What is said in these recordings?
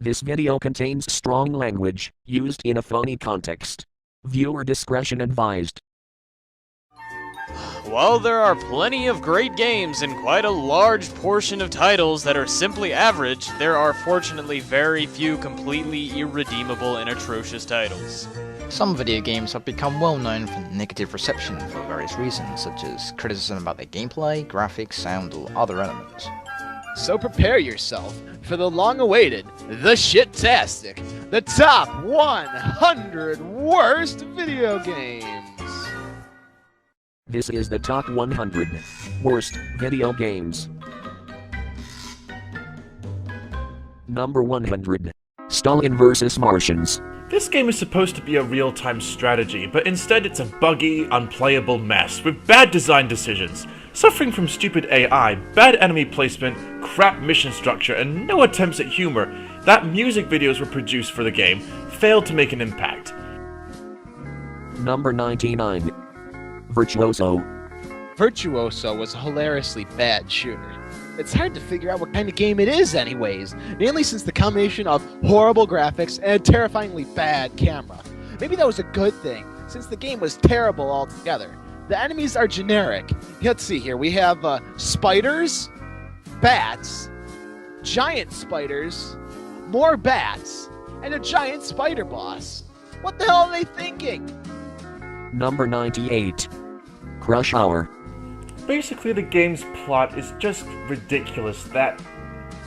This video contains strong language, used in a funny context. Viewer discretion advised. While there are plenty of great games and quite a large portion of titles that are simply average, there are fortunately very few completely irredeemable and atrocious titles. Some video games have become well known for negative reception for various reasons, such as criticism about their gameplay, graphics, sound, or other elements. So prepare yourself for the long-awaited, the Shit-tastic, the top 100 worst video games. This is the top 100 worst video games. Number 100. Stalin vs. Martians. This game is supposed to be a real-time strategy, but instead it's a buggy, unplayable mess with bad design decisions, suffering from stupid AI, bad enemy placement, crap mission structure, and no attempts at humor. That music videos were produced for the game failed to make an impact. Number 99. Virtuoso. Virtuoso was a hilariously bad shooter. It's hard to figure out what kind of game it is anyways, mainly since the combination of horrible graphics and a terrifyingly bad camera. Maybe that was a good thing, since the game was terrible altogether. The enemies are generic. Let's see here, we have spiders, bats, giant spiders, more bats, and a giant spider boss. What the hell are they thinking? Number 98. Crush Hour. Basically, the game's plot is just ridiculous that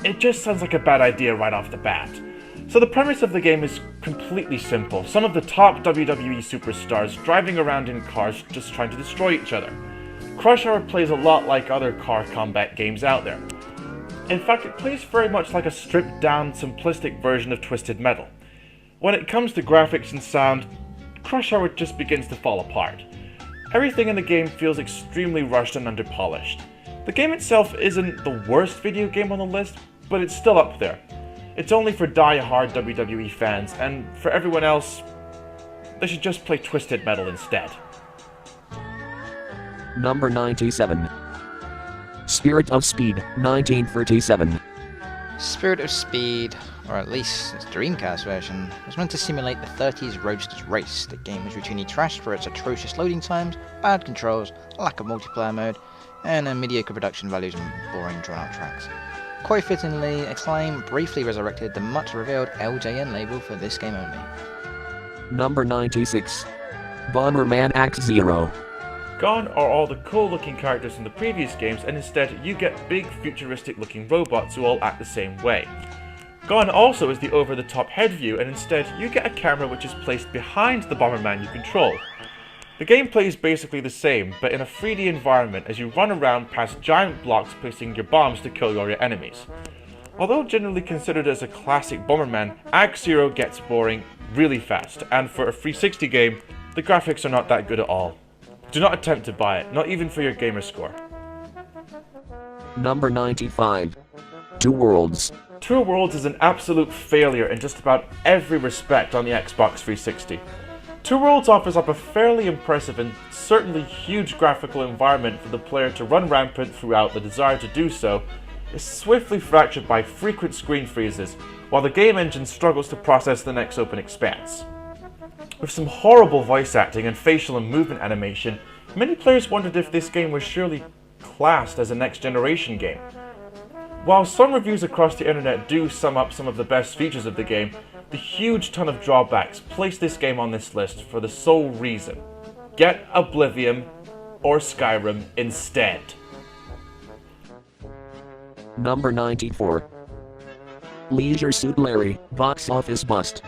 it just sounds like a bad idea right off the bat. So the premise of the game is completely simple. Some of the top WWE superstars driving around in cars just trying to destroy each other. Crush Hour plays a lot like other car combat games out there. In fact, it plays very much like a stripped down, simplistic version of Twisted Metal. When it comes to graphics and sound, Crush Hour just begins to fall apart. Everything in the game feels extremely rushed and underpolished. The game itself isn't the worst video game on the list, but it's still up there. It's only for die-hard WWE fans, and for everyone else, they should just play Twisted Metal instead. Number 97. Spirit of Speed, 1937. Spirit of Speed, or at least its Dreamcast version, was meant to simulate the 30s Roadsters race. The game was routinely trashed for its atrocious loading times, bad controls, lack of multiplayer mode, and mediocre production values and boring drawn-out tracks. Quite fittingly, Acclaim briefly resurrected the much-revealed LJN label for this game only. Number 96. Bomberman X-Zero. Gone are all the cool-looking characters in the previous games, and instead you get big, futuristic-looking robots who all act the same way. Gone also is the over-the-top head view, and instead you get a camera which is placed behind the Bomberman you control. The gameplay is basically the same, but in a 3D environment as you run around past giant blocks placing your bombs to kill all your enemies. Although generally considered as a classic Bomberman, X-Zero gets boring really fast, and for a 360 game, the graphics are not that good at all. Do not attempt to buy it, not even for your gamer score. Number 95. Two Worlds. Two Worlds is an absolute failure in just about every respect on the Xbox 360. Two Worlds offers up a fairly impressive and certainly huge graphical environment for the player to run rampant throughout. The desire to do so is swiftly fractured by frequent screen freezes, while the game engine struggles to process the next open expanse. With some horrible voice acting and facial and movement animation, many players wondered if this game was surely classed as a next-generation game. While some reviews across the internet do sum up some of the best features of the game, the huge ton of drawbacks place this game on this list for the sole reason: get Oblivion or Skyrim instead. Number 94. Leisure Suit Larry, box office bust.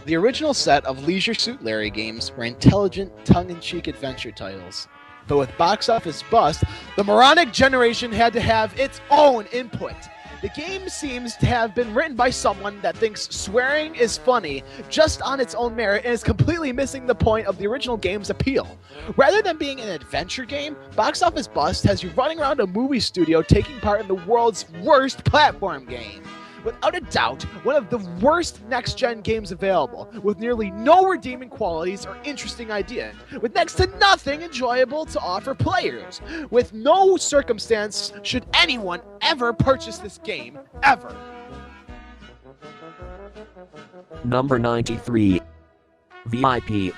The original set of Leisure Suit Larry games were intelligent, tongue-in-cheek adventure titles. But with box office bust, the moronic generation had to have its own input. The game seems to have been written by someone that thinks swearing is funny just on its own merit and is completely missing the point of the original game's appeal. Rather than being an adventure game, Box Office Bust has you running around a movie studio taking part in the world's worst platform game. Without a doubt, one of the worst next-gen games available, with nearly no redeeming qualities or interesting ideas, with next to nothing enjoyable to offer players. With no circumstance should anyone ever purchase this game, ever. Number 93. VIP.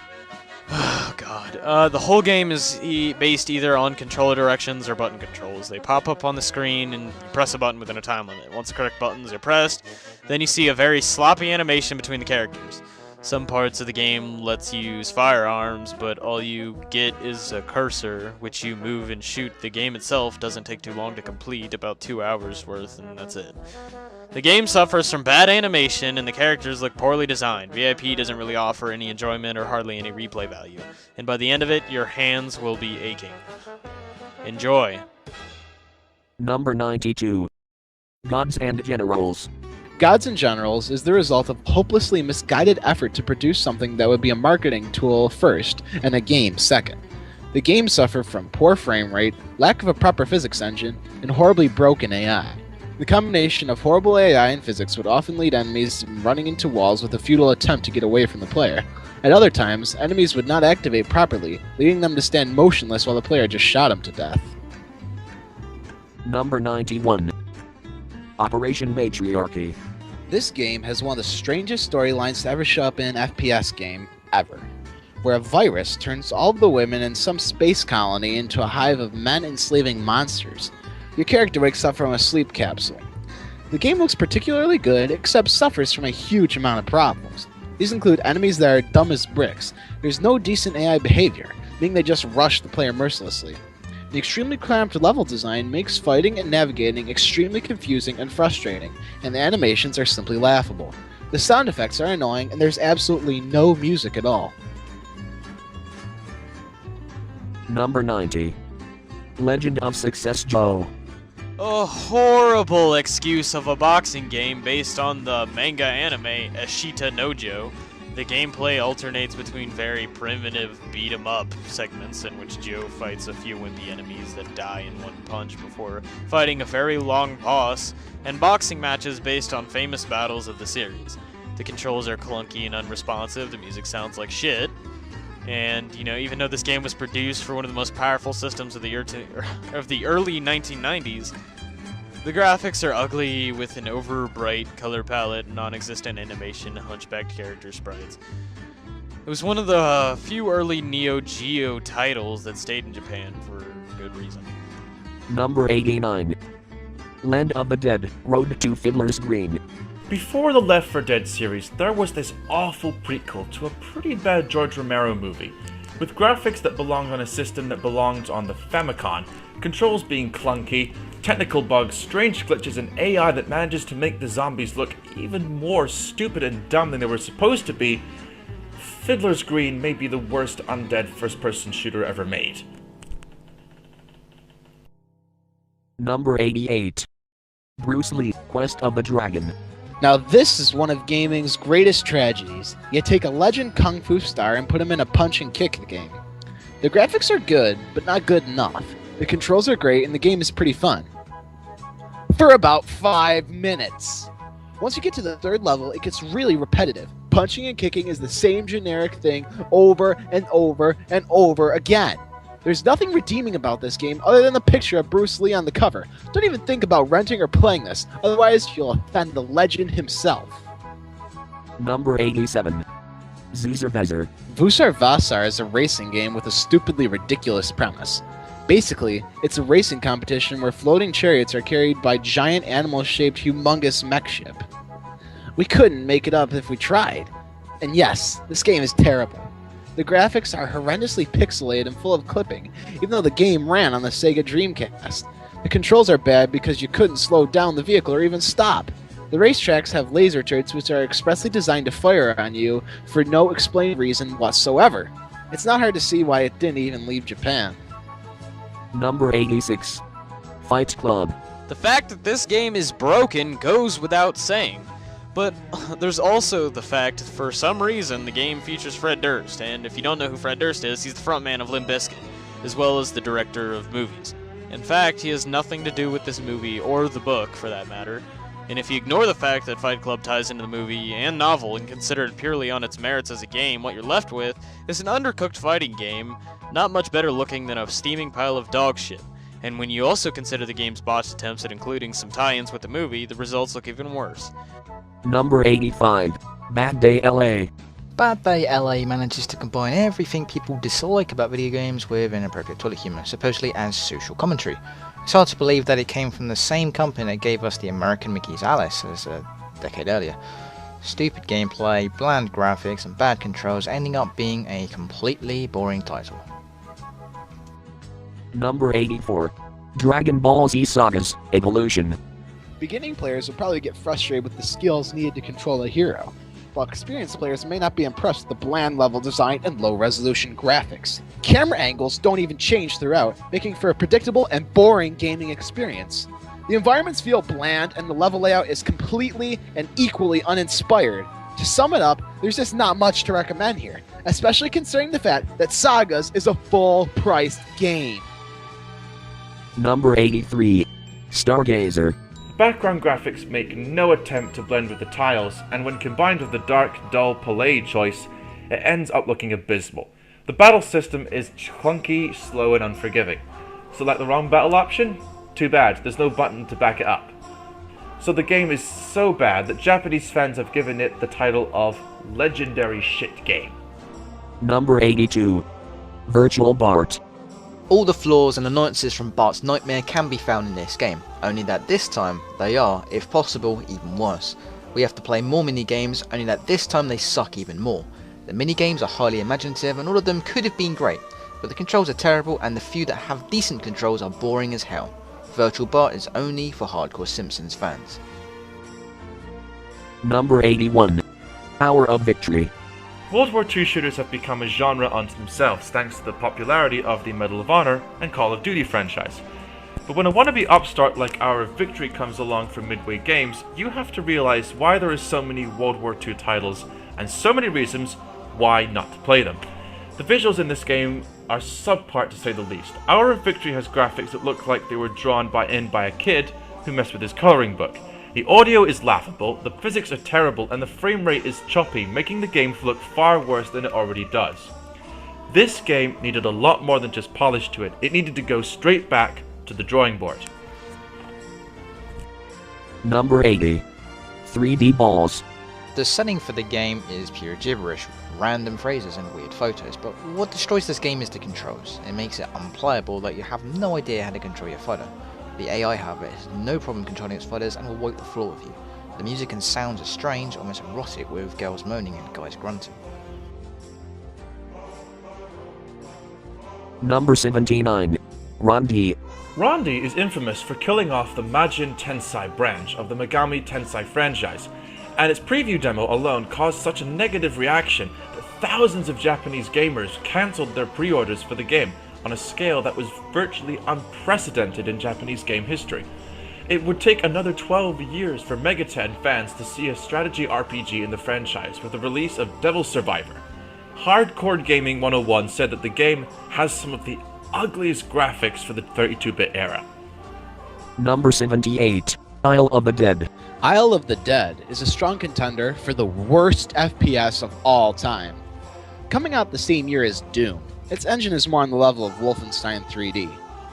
Oh god. The whole game is based either on controller directions or button controls. They pop up on the screen and you press a button within a time limit. Once the correct buttons are pressed, then you see a very sloppy animation between the characters. Some parts of the game lets you use firearms, but all you get is a cursor, which you move and shoot. The game itself doesn't take too long to complete, about 2 hours worth, and that's it. The game suffers from bad animation, and the characters look poorly designed. VIP doesn't really offer any enjoyment or hardly any replay value, and by the end of it, your hands will be aching. Enjoy. Number 92. Gods and Generals. Gods and Generals is the result of a hopelessly misguided effort to produce something that would be a marketing tool first and a game second. The game suffered from poor frame rate, lack of a proper physics engine, and horribly broken AI. The combination of horrible AI and physics would often lead enemies in running into walls with a futile attempt to get away from the player. At other times, enemies would not activate properly, leading them to stand motionless while the player just shot them to death. Number 91. Operation Matriarchy. This game has one of the strangest storylines to ever show up in an FPS game ever, where a virus turns all of the women in some space colony into a hive of men enslaving monsters. Your character wakes up from a sleep capsule. The game looks particularly good, except suffers from a huge amount of problems. These include enemies that are dumb as bricks. There's no decent AI behavior, meaning they just rush the player mercilessly. The extremely cramped level design makes fighting and navigating extremely confusing and frustrating, and the animations are simply laughable. The sound effects are annoying, and there's absolutely no music at all. Number 90. Legend of Success Joe. A horrible excuse of a boxing game based on the manga anime Ashita no Joe. The gameplay alternates between very primitive beat-em-up segments in which Joe fights a few wimpy enemies that die in one punch before fighting a very long boss, and boxing matches based on famous battles of the series. The controls are clunky and unresponsive, the music sounds like shit, and, even though this game was produced for one of the most powerful systems of the early 1990s, the graphics are ugly with an over-bright color palette, non-existent animation, hunchbacked character sprites. It was one of the few early Neo Geo titles that stayed in Japan for good reason. Number 89. Land of the Dead, Road to Fiddler's Green. Before the Left 4 Dead series, there was this awful prequel to a pretty bad George Romero movie, with graphics that belonged on a system that belonged on the Famicom, controls being clunky, technical bugs, strange glitches, and AI that manages to make the zombies look even more stupid and dumb than they were supposed to be. Fiddler's Green may be the worst undead first-person shooter ever made. Number 88. Bruce Lee, Quest of the Dragon. Now this is one of gaming's greatest tragedies. You take a legend kung fu star and put him in a punch and kick game. The graphics are good, but not good enough. The controls are great and the game is pretty fun. For about 5 minutes. Once you get to the third level, it gets really repetitive. Punching and kicking is the same generic thing over and over and over again. There's nothing redeeming about this game other than the picture of Bruce Lee on the cover. Don't even think about renting or playing this, otherwise you'll offend the legend himself. Number 87. Zuzervezzer. Vusar Vasar is a racing game with a stupidly ridiculous premise. Basically, it's a racing competition where floating chariots are carried by giant animal-shaped humongous mech ship. We couldn't make it up if we tried. And yes, this game is terrible. The graphics are horrendously pixelated and full of clipping, even though the game ran on the Sega Dreamcast. The controls are bad because you couldn't slow down the vehicle or even stop. The racetracks have laser turrets which are expressly designed to fire on you for no explained reason whatsoever. It's not hard to see why it didn't even leave Japan. Number 86. Fight Club. The fact that this game is broken goes without saying. But there's also the fact, for some reason, the game features Fred Durst, and if you don't know who Fred Durst is, he's the frontman of Limp Bizkit, as well as the director of movies. In fact, he has nothing to do with this movie, or the book, for that matter. And if you ignore the fact that Fight Club ties into the movie and novel and consider it purely on its merits as a game, what you're left with is an undercooked fighting game, not much better looking than a steaming pile of dog shit. And when you also consider the game's botched attempts at including some tie-ins with the movie, the results look even worse. Number 85. Bad Day LA. Bad Day LA manages to combine everything people dislike about video games with inappropriate toilet humour, supposedly as social commentary. It's hard to believe that it came from the same company that gave us the American Mickey's Alice as a decade earlier. Stupid gameplay, bland graphics, and bad controls ending up being a completely boring title. Number 84. Dragon Ball Z Sagas Evolution. Beginning players will probably get frustrated with the skills needed to control a hero, while experienced players may not be impressed with the bland level design and low-resolution graphics. Camera angles don't even change throughout, making for a predictable and boring gaming experience. The environments feel bland, and the level layout is completely and equally uninspired. To sum it up, there's just not much to recommend here, especially considering the fact that Sagas is a full-priced game. Number 83. Stargazer. Background graphics make no attempt to blend with the tiles, and when combined with the dark, dull Palais choice, it ends up looking abysmal. The battle system is clunky, slow, and unforgiving. Select the wrong battle option? Too bad, there's no button to back it up. So the game is so bad that Japanese fans have given it the title of Legendary Shit Game. Number 82. Virtual Bart. All the flaws and annoyances from Bart's Nightmare can be found in this game, only that this time they are, if possible, even worse. We have to play more mini-games, only that this time they suck even more. The mini-games are highly imaginative and all of them could have been great, but the controls are terrible and the few that have decent controls are boring as hell. Virtual Bart is only for hardcore Simpsons fans. Number 81. Hour of Victory. World War II shooters have become a genre unto themselves thanks to the popularity of the Medal of Honor and Call of Duty franchise. But when a wannabe upstart like Hour of Victory comes along from Midway Games, you have to realize why there are so many World War II titles and so many reasons why not to play them. The visuals in this game are subpar to say the least. Hour of Victory has graphics that look like they were drawn by a kid who messed with his coloring book. The audio is laughable, the physics are terrible, and the frame rate is choppy, making the game look far worse than it already does. This game needed a lot more than just polish to it. It needed to go straight back to the drawing board. Number 80. 3D Balls. The setting for the game is pure gibberish, random phrases and weird photos, but what destroys this game is the controls. It makes it unplayable that you have no idea how to control your fighter. The AI, however, has no problem controlling its fighters and will wipe the floor with you. The music and sounds are strange, almost erotic, with girls moaning and guys grunting. Number 79. Rondi. Rondi is infamous for killing off the Majin Tensei branch of the Megami Tensei franchise, and its preview demo alone caused such a negative reaction that thousands of Japanese gamers cancelled their pre-orders for the game on a scale that was virtually unprecedented in Japanese game history. It would take another 12 years for Megaten fans to see a strategy RPG in the franchise with the release of Devil Survivor. Hardcore Gaming 101 said that the game has some of the ugliest graphics for the 32-bit era. Number 78. Isle of the Dead. Isle of the Dead is a strong contender for the worst FPS of all time. Coming out the same year as Doom, its engine is more on the level of Wolfenstein 3D.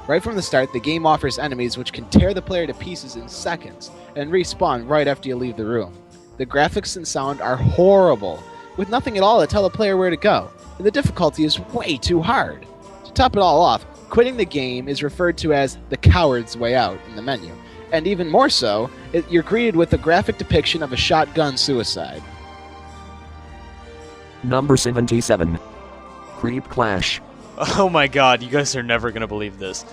Right from the start, the game offers enemies which can tear the player to pieces in seconds and respawn right after you leave the room. The graphics and sound are horrible, with nothing at all to tell the player where to go, and the difficulty is way too hard. To top it all off, quitting the game is referred to as the coward's way out in the menu, and even more so, you're greeted with a graphic depiction of a shotgun suicide. Number 77. Creep Clash. Oh my god, you guys are never gonna believe this.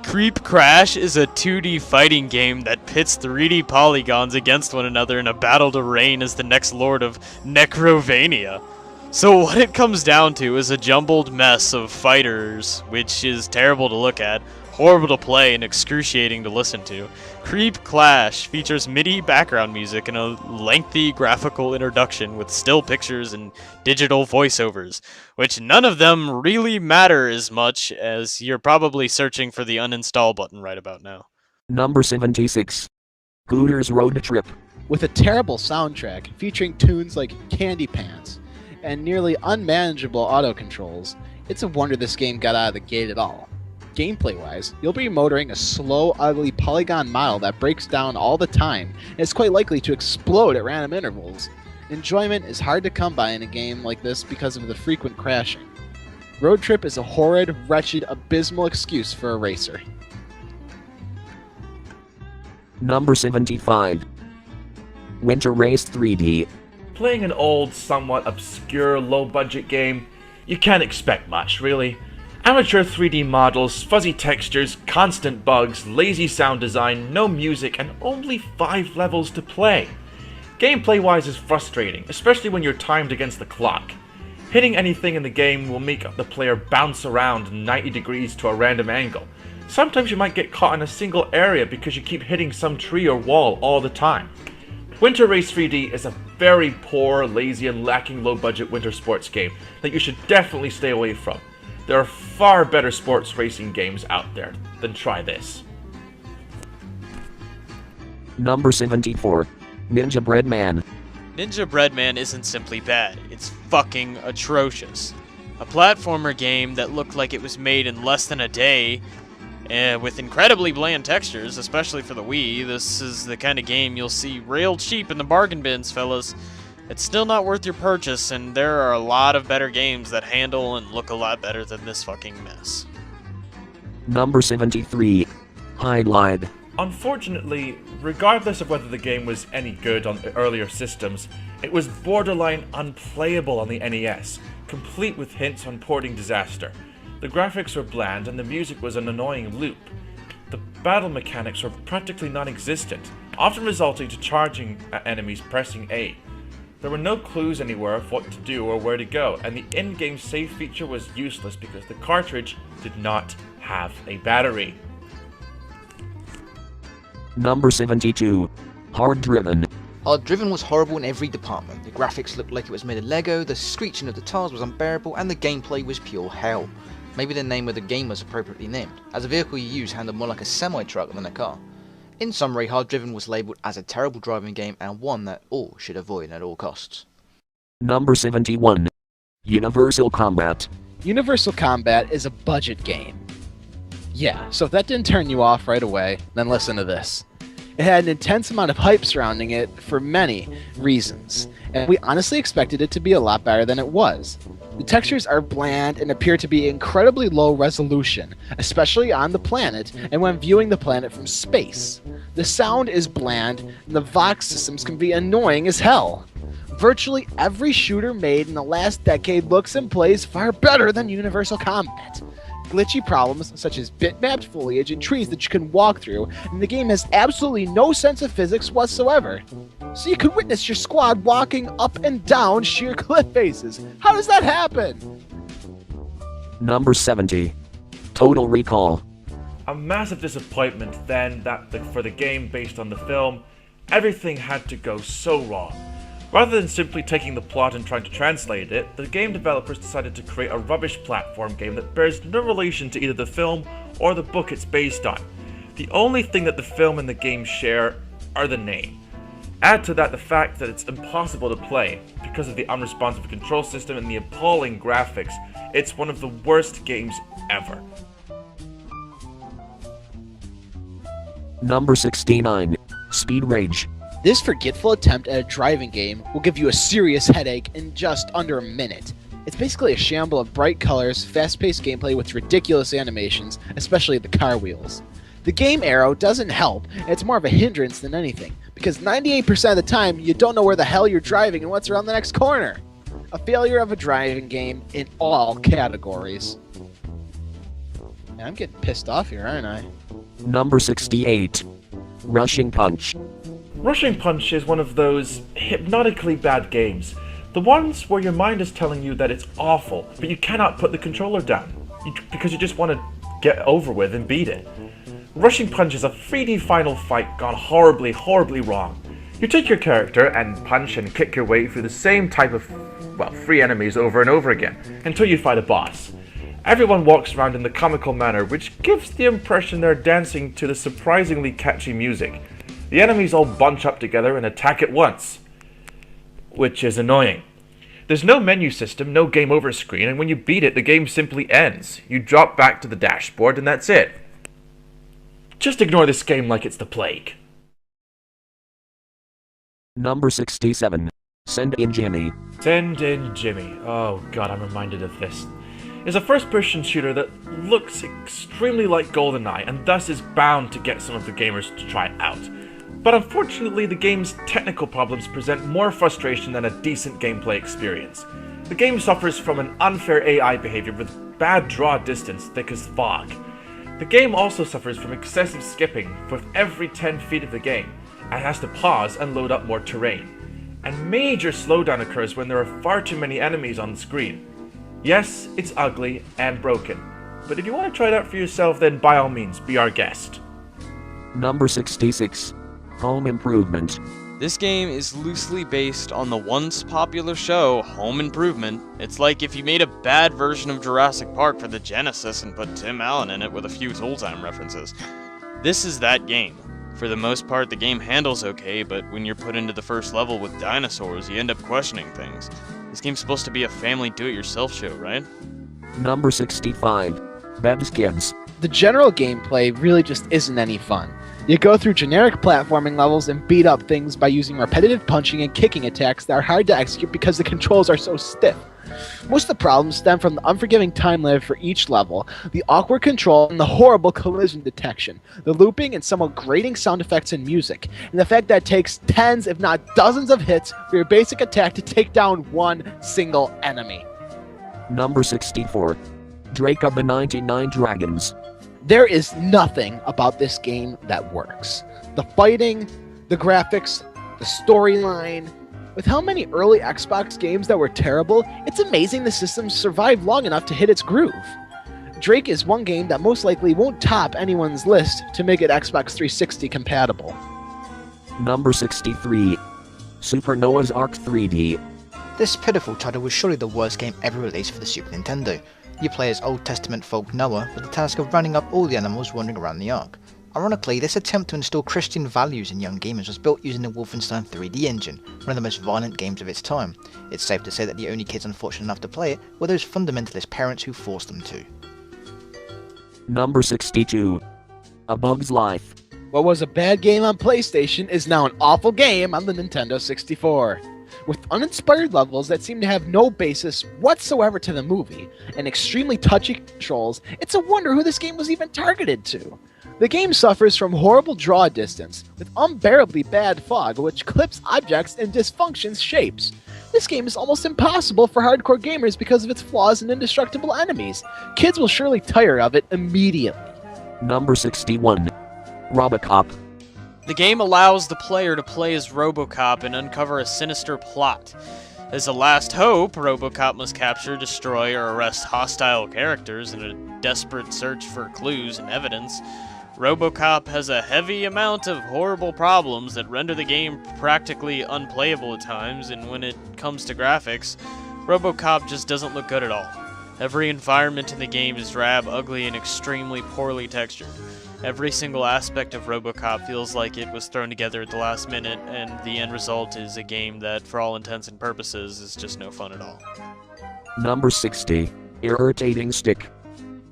Creep Crash is a 2D fighting game that pits 3D polygons against one another in a battle to reign as the next lord of Necrovania. So what it comes down to is a jumbled mess of fighters, which is terrible to look at, horrible to play, and excruciating to listen to. Creep Clash features MIDI background music and a lengthy graphical introduction with still pictures and digital voiceovers, which none of them really matter as much as you're probably searching for the uninstall button right about now. Number 76. Hooters Road Trip. With a terrible soundtrack featuring tunes like Candy Pants and nearly unmanageable auto controls, it's a wonder this game got out of the gate at all. Gameplay-wise, you'll be motoring a slow, ugly polygon model that breaks down all the time and is quite likely to explode at random intervals. Enjoyment is hard to come by in a game like this because of the frequent crashing. Road Trip is a horrid, wretched, abysmal excuse for a racer. Number 75. Winter Race 3D. Playing an old, somewhat obscure, low-budget game, you can't expect much, really. Amateur 3D models, fuzzy textures, constant bugs, lazy sound design, no music, and only 5 levels to play. Gameplay-wise is frustrating, especially when you're timed against the clock. Hitting anything in the game will make the player bounce around 90 degrees to a random angle. Sometimes you might get caught in a single area because you keep hitting some tree or wall all the time. Winter Race 3D is a very poor, lazy, and lacking low-budget winter sports game that you should definitely stay away from. There are far better sports racing games out there than try this. Number 74. Ninja Breadman. Ninja Breadman isn't simply bad, it's fucking atrocious. A platformer game that looked like it was made in less than a day, with incredibly bland textures, especially for the Wii. This is the kind of game you'll see real cheap in the bargain bins, fellas. It's still not worth your purchase, and there are a lot of better games that handle and look a lot better than this fucking mess. Number 73. Hydlide. Unfortunately, regardless of whether the game was any good on earlier systems, it was borderline unplayable on the NES, complete with hints on porting disaster. The graphics were bland and the music was an annoying loop. The battle mechanics were practically non-existent, often resulting to charging at enemies pressing A. There were no clues anywhere of what to do or where to go, and the in-game save feature was useless because the cartridge did not have a battery. Number 72. Hard Driven. Hard Driven was horrible in every department. The graphics looked like it was made of Lego, the screeching of the tiles was unbearable, and the gameplay was pure hell. Maybe the name of the game was appropriately named, as the vehicle you use handled more like a semi-truck than a car. In summary, Hard Driven was labelled as a terrible driving game and one that all should avoid at all costs. Number 71. Universal Combat. Universal Combat is a budget game. Yeah, so if that didn't turn you off right away, then listen to this. It had an intense amount of hype surrounding it for many reasons, and we honestly expected it to be a lot better than it was. The textures are bland and appear to be incredibly low resolution, especially on the planet and when viewing the planet from space. The sound is bland, and the Vox systems can be annoying as hell. Virtually every shooter made in the last decade looks and plays far better than Universal Combat. Glitchy problems such as bitmapped foliage and trees that you can walk through, and the game has absolutely no sense of physics whatsoever. So you could witness your squad walking up and down sheer cliff faces. How does that happen? Number 70. Total Recall. A massive disappointment then that for the game based on the film, everything had to go so wrong. Rather than simply taking the plot and trying to translate it, the game developers decided to create a rubbish platform game that bears no relation to either the film or the book it's based on. The only thing that the film and the game share are the name. Add to that the fact that it's impossible to play because of the unresponsive control system and the appalling graphics. It's one of the worst games ever. Number 69. Speed Rage. This forgetful attempt at a driving game will give you a serious headache in just under a minute. It's basically a shamble of bright colors, fast-paced gameplay with ridiculous animations, especially the car wheels. The game arrow doesn't help, and it's more of a hindrance than anything, because 98% of the time you don't know where the hell you're driving and what's around the next corner. A failure of a driving game in all categories. Man, I'm getting pissed off here, aren't I? Number 68. Rushing Punch. Rushing Punch is one of those hypnotically bad games. The ones where your mind is telling you that it's awful, but you cannot put the controller down, because you just want to get over with and beat it. Rushing Punch is a 3D final fight gone horribly, horribly wrong. You take your character and punch and kick your way through the same type of, free enemies over and over again, until you fight a boss. Everyone walks around in the comical manner, which gives the impression they're dancing to the surprisingly catchy music. The enemies all bunch up together and attack at once, which is annoying. There's no menu system, no game over screen, and when you beat it, the game simply ends. You drop back to the dashboard and that's it. Just ignore this game like it's the plague. Number 67. Send in Jimmy. Send in Jimmy. Oh god, I'm reminded of this. It's a first-person shooter that looks extremely like GoldenEye, and thus is bound to get some of the gamers to try it out. But unfortunately, the game's technical problems present more frustration than a decent gameplay experience. The game suffers from an unfair AI behavior with bad draw distance thick as fog. The game also suffers from excessive skipping with every 10 feet of the game, and has to pause and load up more terrain. And major slowdown occurs when there are far too many enemies on the screen. Yes, it's ugly and broken, but if you want to try it out for yourself, then by all means, be our guest. Number 66. Home Improvement. This game is loosely based on the once popular show Home Improvement. It's like if you made a bad version of Jurassic Park for the Genesis and put Tim Allen in it with a few Tool Time references. This is that game. For the most part, the game handles okay, but when you're put into the first level with dinosaurs, you end up questioning things. This game's supposed to be a family do-it-yourself show, right? Number 65. Beb's Kids. The general gameplay really just isn't any fun. You go through generic platforming levels and beat up things by using repetitive punching and kicking attacks that are hard to execute because the controls are so stiff. Most of the problems stem from the unforgiving time limit for each level, the awkward control, and the horrible collision detection, the looping and somewhat grating sound effects and music, and the fact that it takes tens if not dozens of hits for your basic attack to take down one single enemy. Number 64. Drake of the 99 Dragons. There is nothing about this game that works. The fighting, the graphics, the storyline. With how many early Xbox games that were terrible, it's amazing the system survived long enough to hit its groove. Drake is one game that most likely won't top anyone's list to make it Xbox 360 compatible. Number 63. Super Noah's Ark 3D. This pitiful title was surely the worst game ever released for the Super Nintendo. You play as Old Testament folk Noah with the task of rounding up all the animals wandering around the Ark. Ironically, this attempt to instill Christian values in young gamers was built using the Wolfenstein 3D engine, one of the most violent games of its time. It's safe to say that the only kids unfortunate enough to play it were those fundamentalist parents who forced them to. Number 62. A Bug's Life. What was a bad game on PlayStation is now an awful game on the Nintendo 64. With uninspired levels that seem to have no basis whatsoever to the movie, and extremely touchy controls, it's a wonder who this game was even targeted to. The game suffers from horrible draw distance, with unbearably bad fog which clips objects and dysfunctions shapes. This game is almost impossible for hardcore gamers because of its flaws and indestructible enemies. Kids will surely tire of it immediately. Number 61. Robocop. The game allows the player to play as RoboCop and uncover a sinister plot. As a last hope, RoboCop must capture, destroy, or arrest hostile characters in a desperate search for clues and evidence. RoboCop has a heavy amount of horrible problems that render the game practically unplayable at times, and when it comes to graphics, RoboCop just doesn't look good at all. Every environment in the game is drab, ugly, and extremely poorly textured. Every single aspect of RoboCop feels like it was thrown together at the last minute, and the end result is a game that, for all intents and purposes, is just no fun at all. Number 60. Irritating Stick.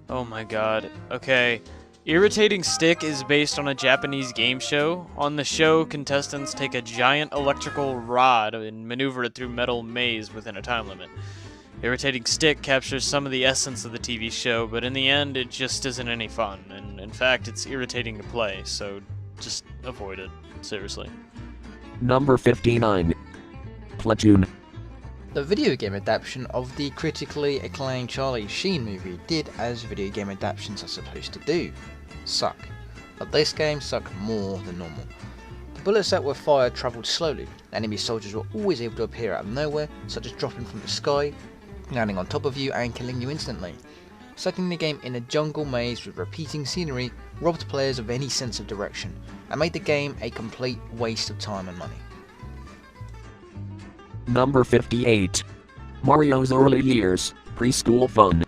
Oh my god. Okay. Irritating Stick is based on a Japanese game show. On the show, contestants take a giant electrical rod and maneuver it through metal maze within a time limit. Irritating Stick captures some of the essence of the TV show, but in the end, it just isn't any fun, and in fact, it's irritating to play, so just avoid it, seriously. Number 59. Platoon. The video game adaptation of the critically acclaimed Charlie Sheen movie did as video game adaptations are supposed to do. Suck. But this game sucked more than normal. The bullets that were fired travelled slowly, enemy soldiers were always able to appear out of nowhere, such as dropping from the sky, landing on top of you and killing you instantly. Setting the game in a jungle maze with repeating scenery robbed players of any sense of direction, and made the game a complete waste of time and money. Number 58. Mario's Early Years. Preschool Fun.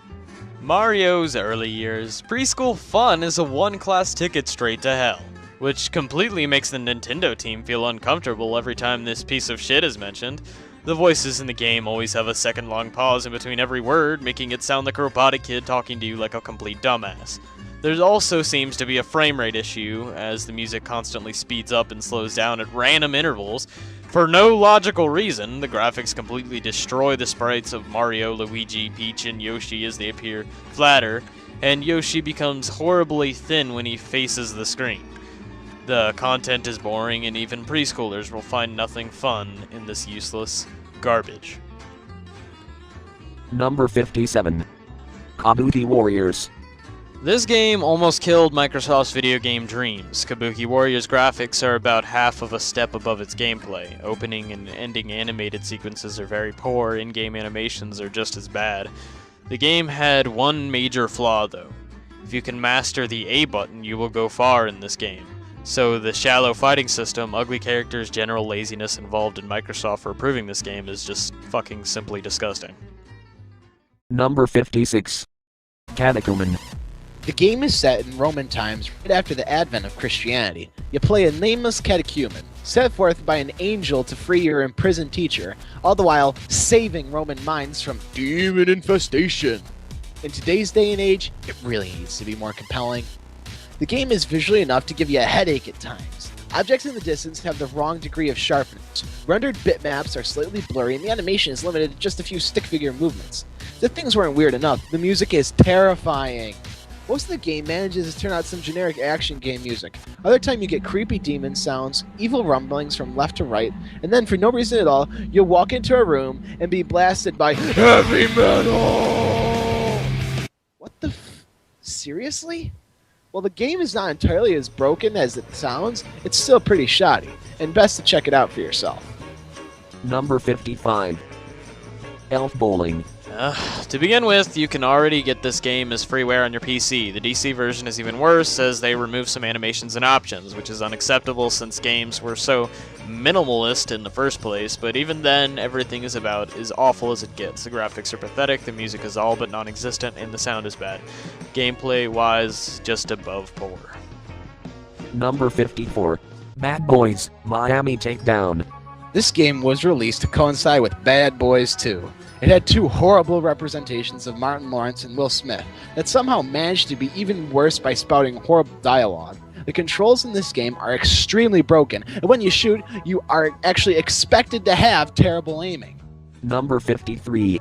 Mario's Early Years. Preschool Fun is a one-class ticket straight to hell, which completely makes the Nintendo team feel uncomfortable every time this piece of shit is mentioned. The voices in the game always have a second-long pause in between every word, making it sound like a robotic kid talking to you like a complete dumbass. There also seems to be a frame rate issue, as the music constantly speeds up and slows down at random intervals, For no logical reason, the graphics completely destroy the sprites of Mario, Luigi, Peach, and Yoshi as they appear flatter, and Yoshi becomes horribly thin when he faces the screen. The content is boring, and even preschoolers will find nothing fun in this useless garbage. Number 57. Kabuki Warriors. This game almost killed Microsoft's video game dreams. Kabuki Warriors graphics are about half of a step above its gameplay. Opening and ending animated sequences are very poor, in-game animations are just as bad. The game had one major flaw though. If you can master the A button, you will go far in this game. So the shallow fighting system, ugly characters, general laziness involved in Microsoft for approving this game is just fucking simply disgusting. Number 56. Catechumen. The game is set in Roman times right after the advent of Christianity. You play a nameless catechumen, set forth by an angel to free your imprisoned teacher, all the while saving Roman minds from demon infestation. In today's day and age, it really needs to be more compelling. The game is visually enough to give you a headache at times. Objects in the distance have the wrong degree of sharpness. Rendered bitmaps are slightly blurry, and the animation is limited to just a few stick figure movements. If things weren't weird enough, the music is terrifying. Most of the game manages to turn out some generic action game music. Other time you get creepy demon sounds, evil rumblings from left to right, and then for no reason at all, you'll walk into a room and be blasted by heavy metal! What the seriously? While the game is not entirely as broken as it sounds, it's still pretty shoddy, and best to check it out for yourself. Number 55. Elf Bowling. To begin with, you can already get this game as freeware on your PC. The DC version is even worse, as they remove some animations and options, which is unacceptable since games were so minimalist in the first place, but even then, everything is about as awful as it gets. The graphics are pathetic, the music is all but non-existent, and the sound is bad. Gameplay-wise, just above poor. Number 54. Bad Boys, Miami Takedown. This game was released to coincide with Bad Boys 2. It had two horrible representations of Martin Lawrence and Will Smith that somehow managed to be even worse by spouting horrible dialogue. The controls in this game are extremely broken, and when you shoot, you are actually expected to have terrible aiming. Number 53.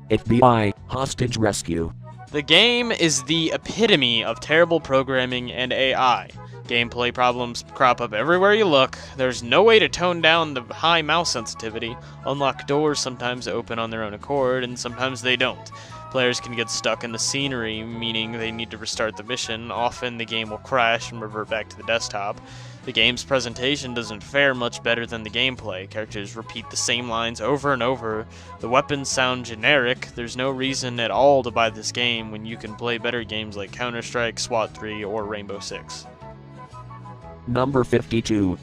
FBI, Hostage Rescue. The game is the epitome of terrible programming and AI. Gameplay problems crop up everywhere you look. There's no way to tone down the high mouse sensitivity. Unlocked doors sometimes open on their own accord, and sometimes they don't. Players can get stuck in the scenery, meaning they need to restart the mission. Often the game will crash and revert back to the desktop. The game's presentation doesn't fare much better than the gameplay. Characters repeat the same lines over and over. The weapons sound generic. There's no reason at all to buy this game when you can play better games like Counter-Strike, SWAT 3, or Rainbow Six. Number 52.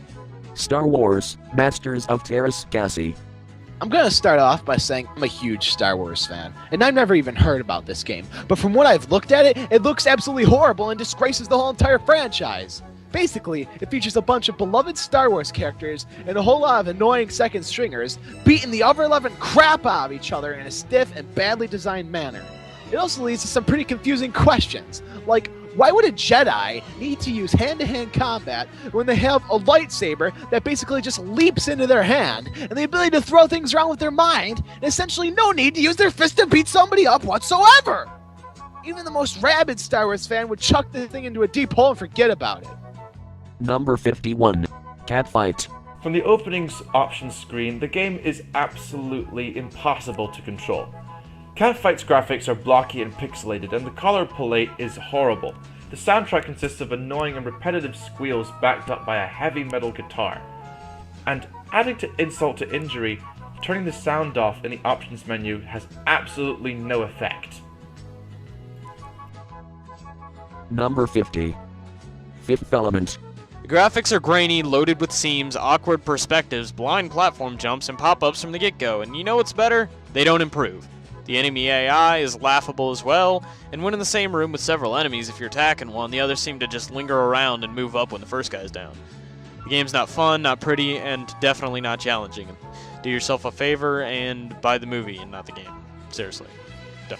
Star Wars, Masters of Terrascasi. I'm going to start off by saying I'm a huge Star Wars fan, and I've never even heard about this game, but from what I've looked at it, it looks absolutely horrible and disgraces the whole entire franchise. Basically, it features a bunch of beloved Star Wars characters and a whole lot of annoying second stringers beating the ever-loving crap out of each other in a stiff and badly designed manner. It also leads to some pretty confusing questions, like, why would a Jedi need to use hand-to-hand combat when they have a lightsaber that basically just leaps into their hand, and the ability to throw things around with their mind, and essentially no need to use their fist to beat somebody up whatsoever? Even the most rabid Star Wars fan would chuck the thing into a deep hole and forget about it. Number 51. Catfight. From the opening's options screen, the game is absolutely impossible to control. Catfight's graphics are blocky and pixelated, and the color palette is horrible. The soundtrack consists of annoying and repetitive squeals backed up by a heavy metal guitar. And adding to insult to injury, turning the sound off in the options menu has absolutely no effect. Number 50. Fifth Element. The graphics are grainy, loaded with seams, awkward perspectives, blind platform jumps, and pop-ups from the get-go, and you know what's better? They don't improve. The enemy AI is laughable as well, and when in the same room with several enemies, if you're attacking one, the others seem to just linger around and move up when the first guy's down. The game's not fun, not pretty, and definitely not challenging. Do yourself a favor and buy the movie and not the game. Seriously. Done.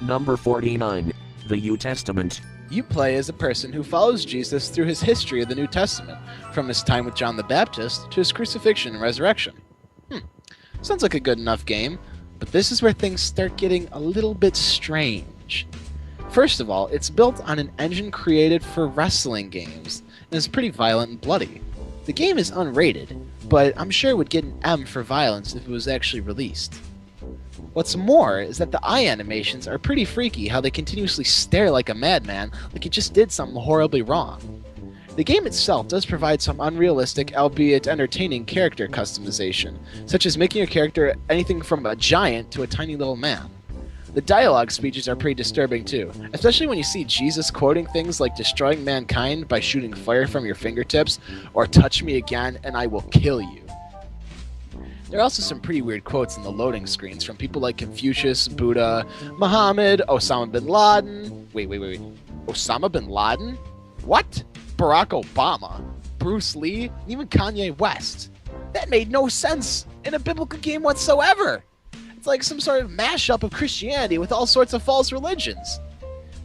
Number 49. The New Testament. You play as a person who follows Jesus through his history of the New Testament, from his time with John the Baptist to his crucifixion and resurrection. Sounds like a good enough game, but this is where things start getting a little bit strange. First of all, it's built on an engine created for wrestling games, and is pretty violent and bloody. The game is unrated, but I'm sure it would get an M for violence if it was actually released. What's more is that the eye animations are pretty freaky, how they continuously stare like a madman, like it just did something horribly wrong. The game itself does provide some unrealistic, albeit entertaining character customization, such as making your character anything from a giant to a tiny little man. The dialogue speeches are pretty disturbing too, especially when you see Jesus quoting things like destroying mankind by shooting fire from your fingertips, or touch me again and I will kill you. There are also some pretty weird quotes in the loading screens from people like Confucius, Buddha, Muhammad, Osama bin Laden. Wait. Osama bin Laden? What? Barack Obama, Bruce Lee, and even Kanye West. That made no sense in a biblical game whatsoever. It's like some sort of mashup of Christianity with all sorts of false religions.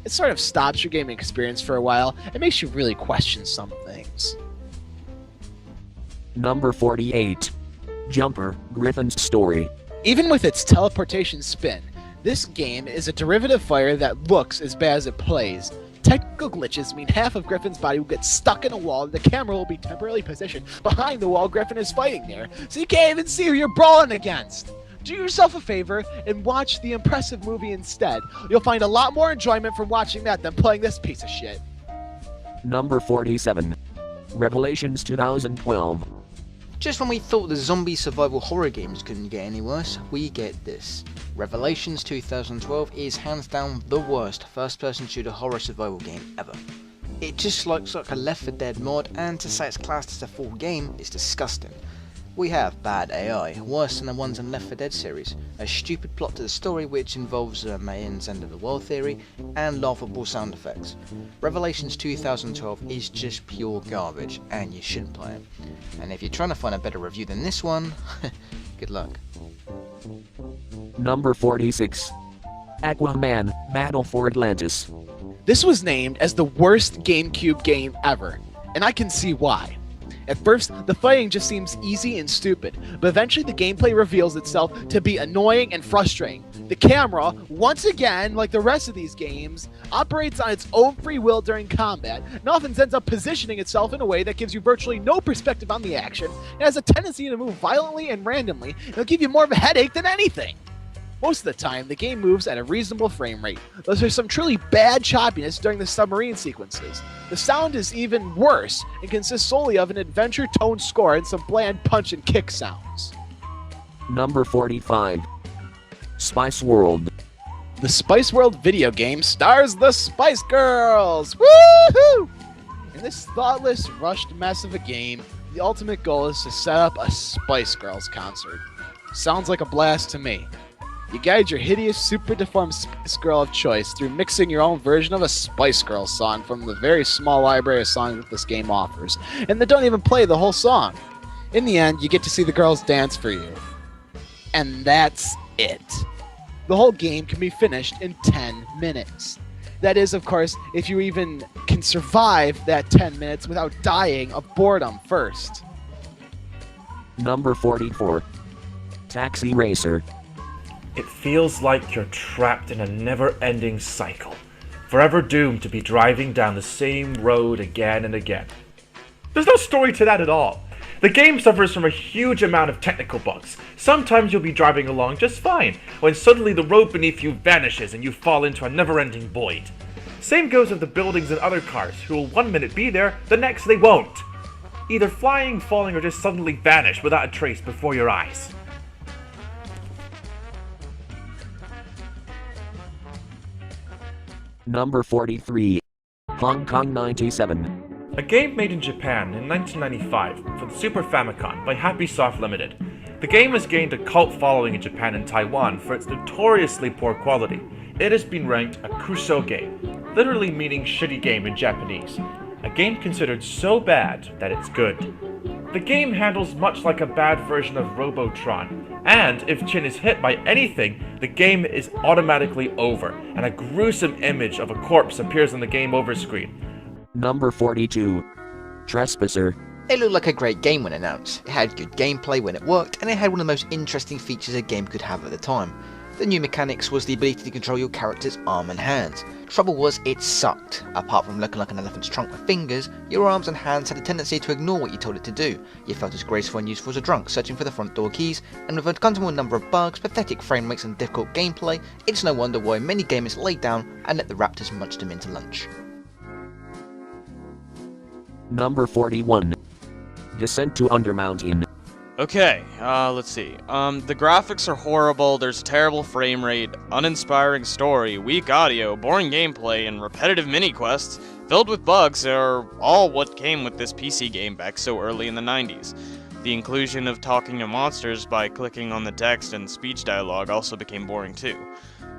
It sort of stops your gaming experience for a while and makes you really question some things. Number 48. Jumper, Griffin's Story. Even with its teleportation spin, this game is a derivative fighter that looks as bad as it plays. Technical glitches mean half of Griffin's body will get stuck in a wall and the camera will be temporarily positioned behind the wall Griffin is fighting there, so you can't even see who you're brawling against. Do yourself a favor and watch the impressive movie instead. You'll find a lot more enjoyment from watching that than playing this piece of shit. Number 47. Revelations 2012. Just when we thought the zombie survival horror games couldn't get any worse, we get this. Revelations 2012 is hands down the worst first-person shooter horror survival game ever. It just looks like a Left 4 Dead mod, and to say it's classed as a full game is disgusting. We have bad AI, worse than the ones in Left 4 Dead series, a stupid plot to the story which involves Mayans' end of the world theory, and laughable sound effects. Revelations 2012 is just pure garbage, and you shouldn't play it. And if you're trying to find a better review than this one, good luck. Number 46. Aquaman, Battle for Atlantis. This was named as the worst GameCube game ever, and I can see why. At first, the fighting just seems easy and stupid, but eventually the gameplay reveals itself to be annoying and frustrating. The camera, once again, like the rest of these games, operates on its own free will during combat, and often ends up positioning itself in a way that gives you virtually no perspective on the action, and has a tendency to move violently and randomly, and it'll give you more of a headache than anything. Most of the time, the game moves at a reasonable frame rate, though there's some truly bad choppiness during the submarine sequences. The sound is even worse and consists solely of an adventure-toned score and some bland punch and kick sounds. Number 45. Spice World. The Spice World video game stars the Spice Girls! Woohoo! In this thoughtless, rushed mess of a game, the ultimate goal is to set up a Spice Girls concert. Sounds like a blast to me. You guide your hideous, super deformed Spice Girl of choice through mixing your own version of a Spice Girls song from the very small library of songs that this game offers, and they don't even play the whole song. In the end, you get to see the girls dance for you. And that's it. The whole game can be finished in 10 minutes. That is, of course, if you even can survive that 10 minutes without dying of boredom first. Number 44. Taxi Racer. It feels like you're trapped in a never-ending cycle, forever doomed to be driving down the same road again and again. There's no story to that at all. The game suffers from a huge amount of technical bugs. Sometimes you'll be driving along just fine, when suddenly the road beneath you vanishes and you fall into a never-ending void. Same goes with the buildings and other cars, who will one minute be there, the next they won't. Either flying, falling, or just suddenly vanish without a trace before your eyes. Number 43. Hong Kong 97. A game made in Japan in 1995 for the Super Famicom by Happy Soft Limited. The game has gained a cult following in Japan and Taiwan for its notoriously poor quality. It has been ranked a Kusho game, literally meaning shitty game in Japanese. A game considered so bad that it's good. The game handles much like a bad version of Robotron, and if Chin is hit by anything, the game is automatically over, and a gruesome image of a corpse appears on the game over screen. Number 42. Trespasser. It looked like a great game when announced. It had good gameplay when it worked, and it had one of the most interesting features a game could have at the time. The new mechanics was the ability to control your character's arm and hands. Trouble was, it sucked. Apart from looking like an elephant's trunk with fingers, your arms and hands had a tendency to ignore what you told it to do. You felt as graceful and useful as a drunk searching for the front door keys, and with a considerable number of bugs, pathetic frame rates and difficult gameplay, it's no wonder why many gamers laid down and let the raptors munch them into lunch. Number 41. Descent to Undermountain. Okay, let's see. The graphics are horrible, there's a terrible frame rate, uninspiring story, weak audio, boring gameplay, and repetitive mini-quests filled with bugs are all what came with this PC game back so early in the 90s. The inclusion of talking to monsters by clicking on the text and speech dialogue also became boring too.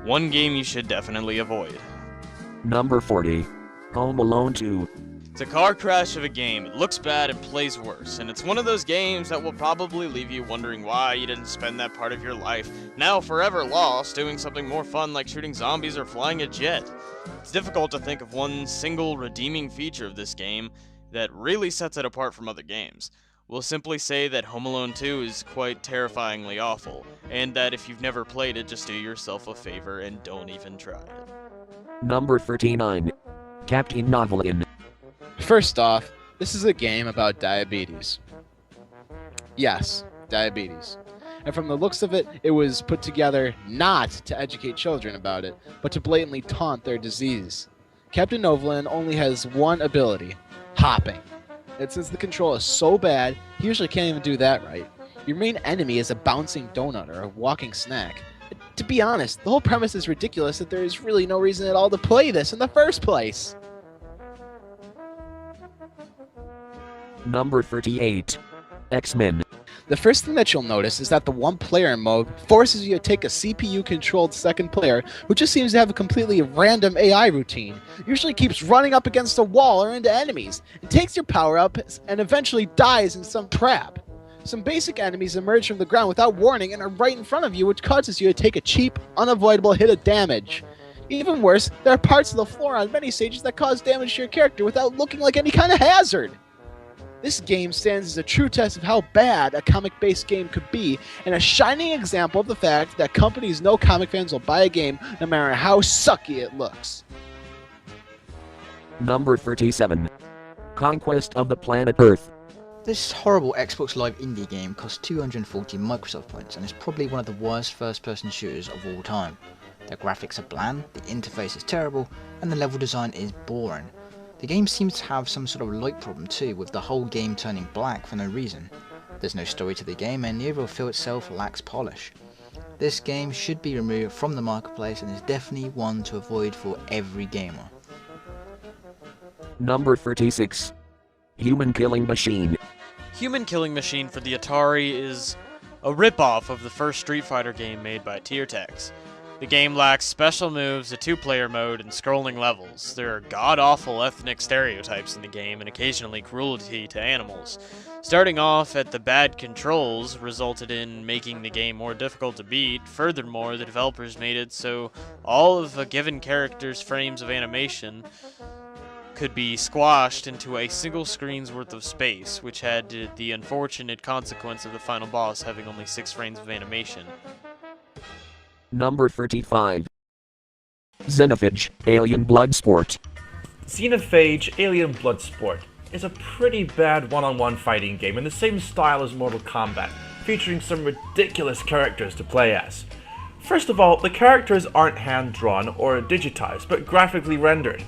One game you should definitely avoid. Number 40. Home Alone 2. It's a car crash of a game. It looks bad and plays worse, and it's one of those games that will probably leave you wondering why you didn't spend that part of your life, now forever lost, doing something more fun like shooting zombies or flying a jet. It's difficult to think of one single redeeming feature of this game that really sets it apart from other games. We'll simply say that Home Alone 2 is quite terrifyingly awful, and that if you've never played it, just do yourself a favor and don't even try it. Number 39. Captain Novolin. First off, this is a game about diabetes. Yes, diabetes. And from the looks of it, it was put together not to educate children about it, but to blatantly taunt their disease. Captain Novolin only has one ability, hopping. And since the control is so bad, he usually can't even do that right. Your main enemy is a bouncing donut or a walking snack. To be honest, the whole premise is ridiculous that there is really no reason at all to play this in the first place. Number 38. X-Men. The first thing that you'll notice is that the one-player mode forces you to take a CPU-controlled second player who just seems to have a completely random AI routine, usually keeps running up against a wall or into enemies, and takes your power-up and eventually dies in some trap. Some basic enemies emerge from the ground without warning and are right in front of you, which causes you to take a cheap, unavoidable hit of damage. Even worse, there are parts of the floor on many stages that cause damage to your character without looking like any kind of hazard. This game stands as a true test of how bad a comic-based game could be, and a shining example of the fact that companies know comic fans will buy a game no matter how sucky it looks. Number 37. Conquest of the Planet Earth. This horrible Xbox Live indie game cost 240 Microsoft points and is probably one of the worst first-person shooters of all time. The graphics are bland, the interface is terrible, and the level design is boring. The game seems to have some sort of light problem too, with the whole game turning black for no reason. There's no story to the game and the overall feel itself lacks polish. This game should be removed from the marketplace and is definitely one to avoid for every gamer. Number 36. Human Killing Machine. Human Killing Machine for the Atari is a ripoff of the first Street Fighter game made by Tiertex. The game lacks special moves, a two-player mode, and scrolling levels. There are god-awful ethnic stereotypes in the game and occasionally cruelty to animals. Starting off at the bad controls resulted in making the game more difficult to beat. Furthermore, the developers made it so all of a given character's frames of animation could be squashed into a single screen's worth of space, which had the unfortunate consequence of the final boss having only 6 frames of animation. Number 35. Xenophage, Alien Bloodsport. Xenophage Alien Bloodsport is a pretty bad one-on-one fighting game in the same style as Mortal Kombat, featuring some ridiculous characters to play as. First of all, the characters aren't hand-drawn or digitized, but graphically rendered.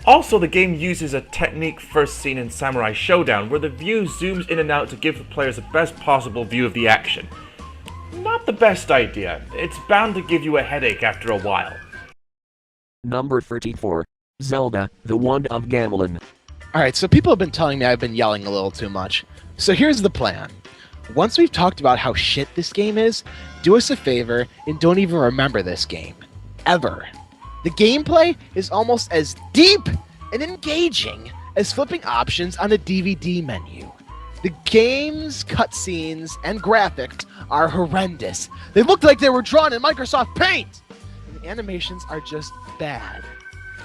Also, the game uses a technique first seen in Samurai Showdown, where the view zooms in and out to give the players the best possible view of the action. Not the best idea. It's bound to give you a headache after a while. Number 34. Zelda, The Wand of Gamelon. Alright, so people have been telling me I've been yelling a little too much. So here's the plan. Once we've talked about how shit this game is, do us a favor and don't even remember this game. Ever. The gameplay is almost as deep and engaging as flipping options on a DVD menu. The game's cutscenes and graphics are horrendous. They look like they were drawn in Microsoft Paint! And the animations are just bad.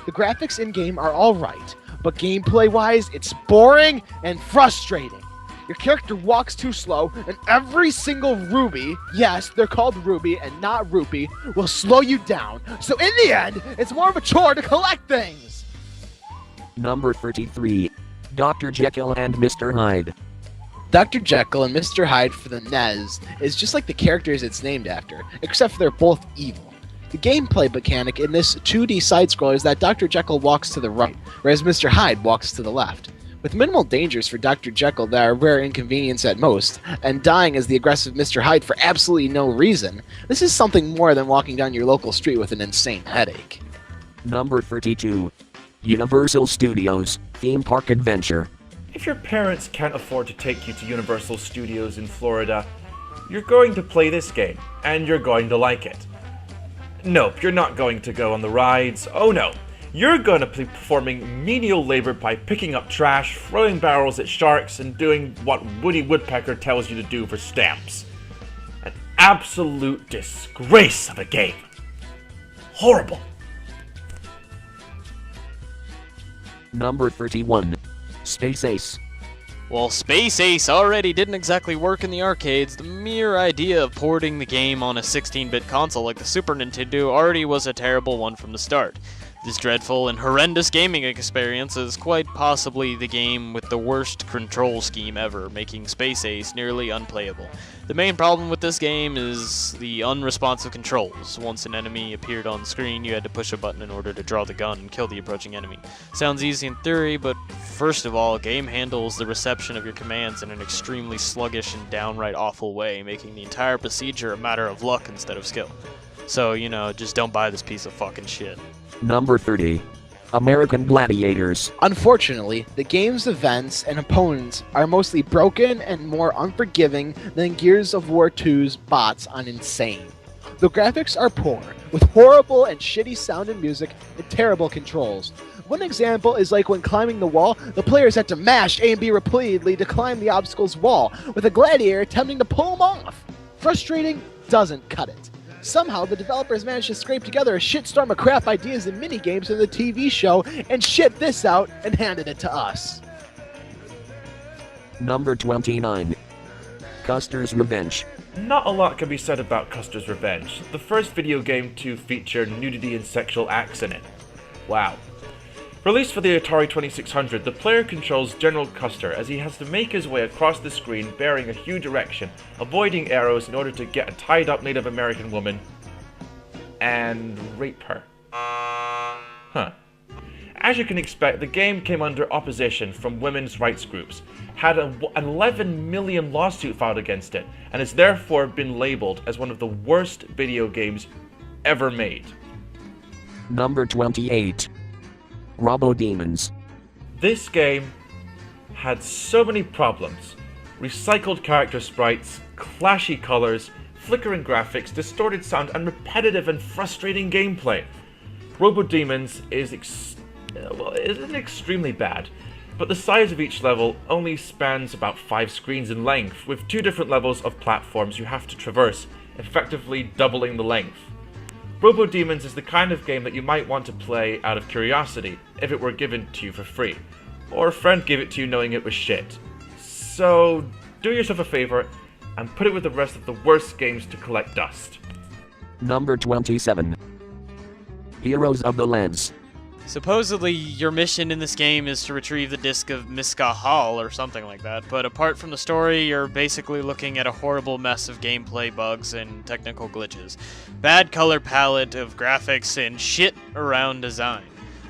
The graphics in-game are alright, but gameplay-wise, it's boring and frustrating. Your character walks too slow, and every single ruby, yes, they're called ruby and not rupee, will slow you down. So in the end, it's more of a chore to collect things. Number 33. Dr. Jekyll and Mr. Hyde. Dr. Jekyll and Mr. Hyde for the NES is just like the characters it's named after, except for they're both evil. The gameplay mechanic in this 2D side-scroller is that Dr. Jekyll walks to the right, whereas Mr. Hyde walks to the left. With minimal dangers for Dr. Jekyll that are rare inconvenience at most, and dying as the aggressive Mr. Hyde for absolutely no reason, this is something more than walking down your local street with an insane headache. Number 32. Universal Studios Theme Park Adventure. If your parents can't afford to take you to Universal Studios in Florida, you're going to play this game, and you're going to like it. Nope, you're not going to go on the rides. Oh no. You're going to be performing menial labor by picking up trash, throwing barrels at sharks, and doing what Woody Woodpecker tells you to do for stamps. An absolute disgrace of a game. Horrible. Number 31. Space Ace. While Space Ace already didn't exactly work in the arcades, the mere idea of porting the game on a 16-bit console like the Super Nintendo already was a terrible one from the start. This dreadful and horrendous gaming experience is quite possibly the game with the worst control scheme ever, making Space Ace nearly unplayable. The main problem with this game is the unresponsive controls. Once an enemy appeared on screen, you had to push a button in order to draw the gun and kill the approaching enemy. Sounds easy in theory, but first of all, game handles the reception of your commands in an extremely sluggish and downright awful way, making the entire procedure a matter of luck instead of skill. So, just don't buy this piece of fucking shit. Number 30. American Gladiators. Unfortunately, the game's events and opponents are mostly broken and more unforgiving than Gears of War 2's bots on Insane. The graphics are poor, with horrible and shitty sound and music and terrible controls. One example is like when climbing the wall, the players had to mash A and B repeatedly to climb the obstacle's wall, with a gladiator attempting to pull them off. Frustrating doesn't cut it. Somehow, the developers managed to scrape together a shitstorm of crap ideas and minigames in the TV show and shit this out and handed it to us. Number 29. Custer's Revenge. Not a lot can be said about Custer's Revenge, the first video game to feature nudity and sexual acts in it. Wow. Released for the Atari 2600, the player controls General Custer as he has to make his way across the screen bearing a huge erection, avoiding arrows in order to get a tied-up Native American woman and rape her. Huh. As you can expect, the game came under opposition from women's rights groups, had an 11 million lawsuit filed against it, and has therefore been labeled as one of the worst video games ever made. Number 28. Robodemons. This game had so many problems. Recycled character sprites, clashy colors, flickering graphics, distorted sound, and repetitive and frustrating gameplay. Robodemons isn't extremely bad, but the size of each level only spans about 5 screens in length, with 2 different levels of platforms you have to traverse, effectively doubling the length. Robodemons is the kind of game that you might want to play out of curiosity if it were given to you for free, or a friend gave it to you knowing it was shit. So do yourself a favor and put it with the rest of the worst games to collect dust. Number 27. Heroes of the Lens. Supposedly, your mission in this game is to retrieve the disc of Miska Hall or something like that, but apart from the story, you're basically looking at a horrible mess of gameplay bugs and technical glitches. Bad color palette of graphics and shit around design.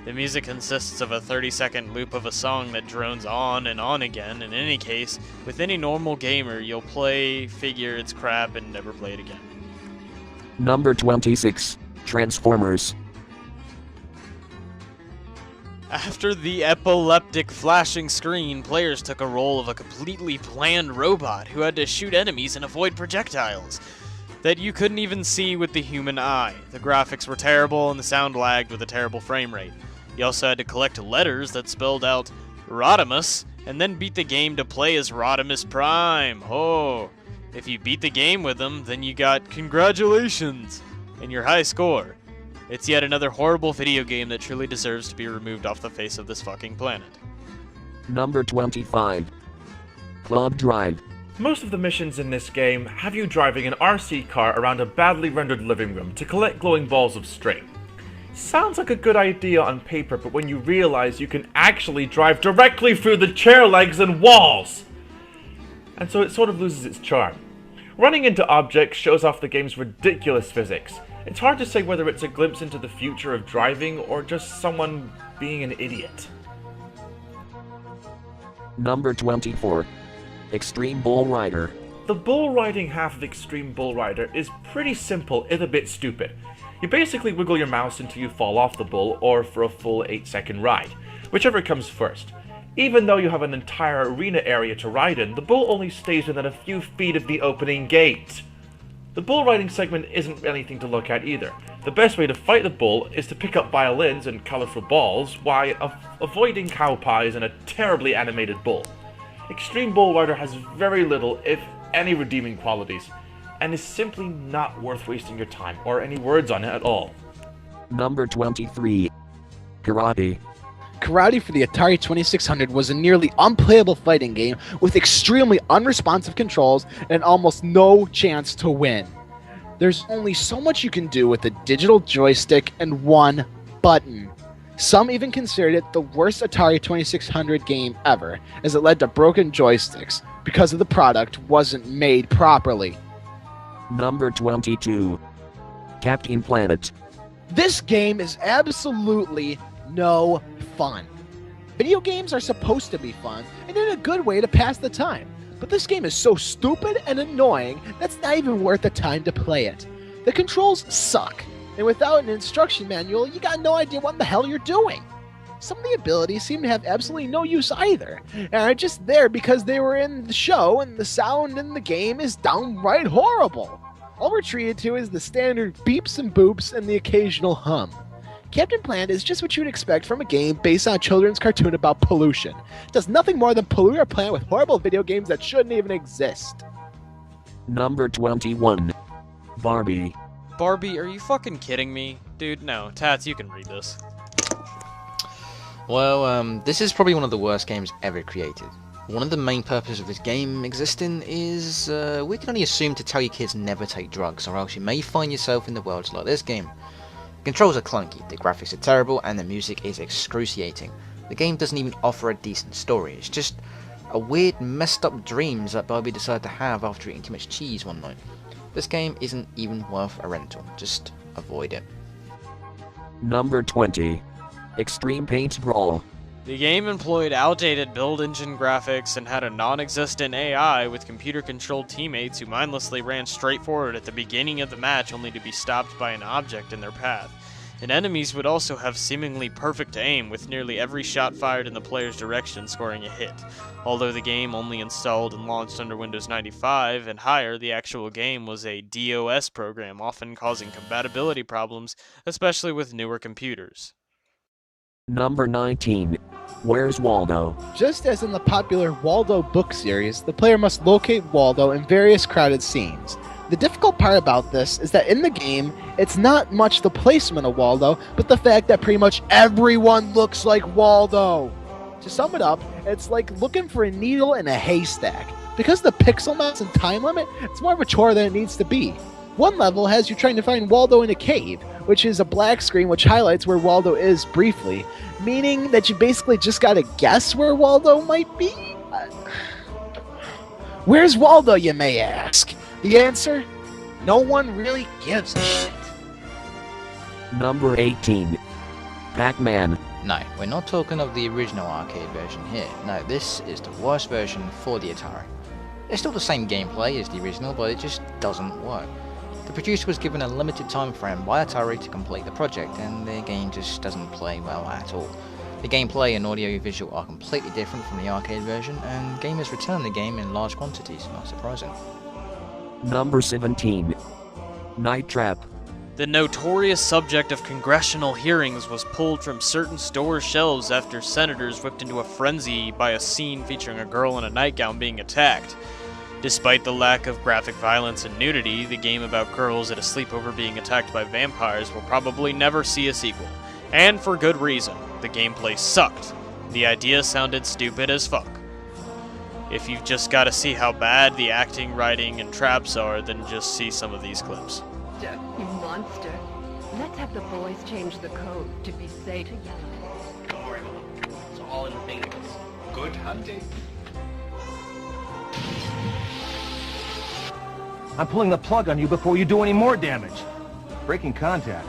The music consists of a 30-second loop of a song that drones on and on again. In any case, with any normal gamer, you'll play, figure it's crap, and never play it again. Number 26. Transformers. After the epileptic flashing screen, players took a role of a completely planned robot who had to shoot enemies and avoid projectiles that you couldn't even see with the human eye. The graphics were terrible and the sound lagged with a terrible frame rate. You also had to collect letters that spelled out Rodimus and then beat the game to play as Rodimus Prime. Oh, if you beat the game with him, then you got congratulations and your high score. It's yet another horrible video game that truly deserves to be removed off the face of this fucking planet. Number 25. Club Drive. Most of the missions in this game have you driving an RC car around a badly rendered living room to collect glowing balls of string. Sounds like a good idea on paper, but when you realize you can actually drive directly through the chair legs and walls! And so it sort of loses its charm. Running into objects shows off the game's ridiculous physics. It's hard to say whether it's a glimpse into the future of driving or just someone being an idiot. Number 24. Extreme Bull Rider. The bull riding half of Extreme Bull Rider is pretty simple if a bit stupid. You basically wiggle your mouse until you fall off the bull or for a full 8-second ride, whichever comes first. Even though you have an entire arena area to ride in, the bull only stays within a few feet of the opening gate. The bull riding segment isn't anything to look at either. The best way to fight the bull is to pick up violins and colourful balls while avoiding cow pies and a terribly animated bull. Extreme Bull Rider has very little, if any, redeeming qualities, and is simply not worth wasting your time or any words on it at all. Number 23. Karate. Karate for the Atari 2600 was a nearly unplayable fighting game with extremely unresponsive controls and almost no chance to win. There's only so much you can do with a digital joystick and one button. Some even considered it the worst Atari 2600 game ever, as it led to broken joysticks because of the product wasn't made properly. Number 22. Captain Planet. This game is absolutely no fun. Video games are supposed to be fun and in a good way to pass the time, but this game is so stupid and annoying that's not even worth the time to play it. The controls suck, and without an instruction manual, you got no idea what the hell you're doing. Some of the abilities seem to have absolutely no use either, and are just there because they were in the show and the sound in the game is downright horrible. All we're treated to is the standard beeps and boops and the occasional hum. Captain Planet is just what you'd expect from a game based on a children's cartoon about pollution. It does nothing more than pollute our planet with horrible video games that shouldn't even exist. Number 21. Barbie. Barbie, are you fucking kidding me? Dude, no. Tats, you can read this. Well, this is probably one of the worst games ever created. One of the main purposes of this game existing is, we can only assume to tell your kids never take drugs, or else you may find yourself in the worlds like this game. The controls are clunky, the graphics are terrible, and the music is excruciating. The game doesn't even offer a decent story, it's just a weird messed up dreams that Barbie decided to have after eating too much cheese one night. This game isn't even worth a rental, just avoid it. Number 20. Extreme Paint Brawl. The game employed outdated build engine graphics and had a non-existent AI with computer-controlled teammates who mindlessly ran straight forward at the beginning of the match only to be stopped by an object in their path. And enemies would also have seemingly perfect aim, with nearly every shot fired in the player's direction scoring a hit. Although the game only installed and launched under Windows 95 and higher, the actual game was a DOS program, often causing compatibility problems, especially with newer computers. Number 19. Where's Waldo? Just as in the popular Waldo book series, the player must locate Waldo in various crowded scenes. The difficult part about this is that in the game, it's not much the placement of Waldo, but the fact that pretty much everyone looks like Waldo. To sum it up, it's like looking for a needle in a haystack. Because of the pixel mouse and time limit, it's more of a chore than it needs to be. One level has you trying to find Waldo in a cave, which is a black screen which highlights where Waldo is briefly, meaning that you basically just gotta guess where Waldo might be? Where's Waldo, you may ask? The answer? No one really gives a shit. Number 18. Pac-Man. No, we're not talking of the original arcade version here. No, this is the worst version for the Atari. It's still the same gameplay as the original, but it just doesn't work. The producer was given a limited time frame by Atari to complete the project, and the game just doesn't play well at all. The gameplay and audio-visual are completely different from the arcade version, and gamers return the game in large quantities, not surprising. Number 17. Night Trap. The notorious subject of congressional hearings was pulled from certain store shelves after senators whipped into a frenzy by a scene featuring a girl in a nightgown being attacked. Despite the lack of graphic violence and nudity, the game about girls at a sleepover being attacked by vampires will probably never see a sequel. And for good reason. The gameplay sucked. The idea sounded stupid as fuck. If you've just gotta see how bad the acting, writing, and traps are, then just see some of these clips. You monster. Let's have the boys change the code to be safe to yellow. Don't worry, Mom. It's all in the fingers. Good hunting. I'm pulling the plug on you before you do any more damage. Breaking contact.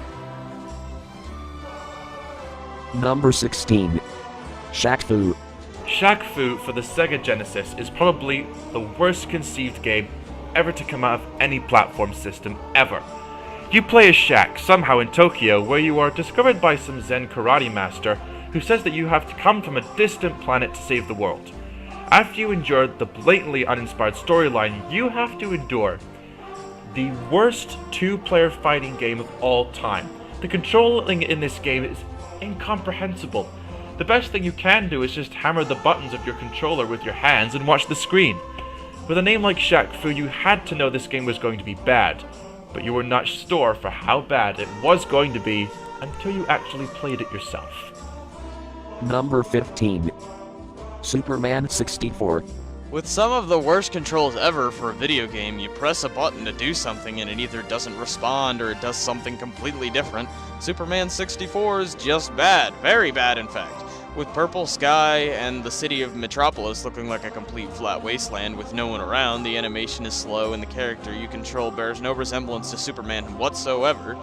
Number 16. Shaq Fu. Shaq Fu for the Sega Genesis is probably the worst conceived game ever to come out of any platform system ever. You play as Shaq, somehow in Tokyo, where you are discovered by some Zen karate master who says that you have to come from a distant planet to save the world. After you endure the blatantly uninspired storyline, you have to endure the worst two-player fighting game of all time. The controlling in this game is incomprehensible. The best thing you can do is just hammer the buttons of your controller with your hands and watch the screen. With a name like Shaq Fu, you had to know this game was going to be bad, but you were not sure for how bad it was going to be until you actually played it yourself. Number 15. Superman 64. With some of the worst controls ever for a video game, you press a button to do something and it either doesn't respond or it does something completely different. Superman 64 is just bad, very bad in fact. With purple sky and the city of Metropolis looking like a complete flat wasteland with no one around, the animation is slow and the character you control bears no resemblance to Superman whatsoever.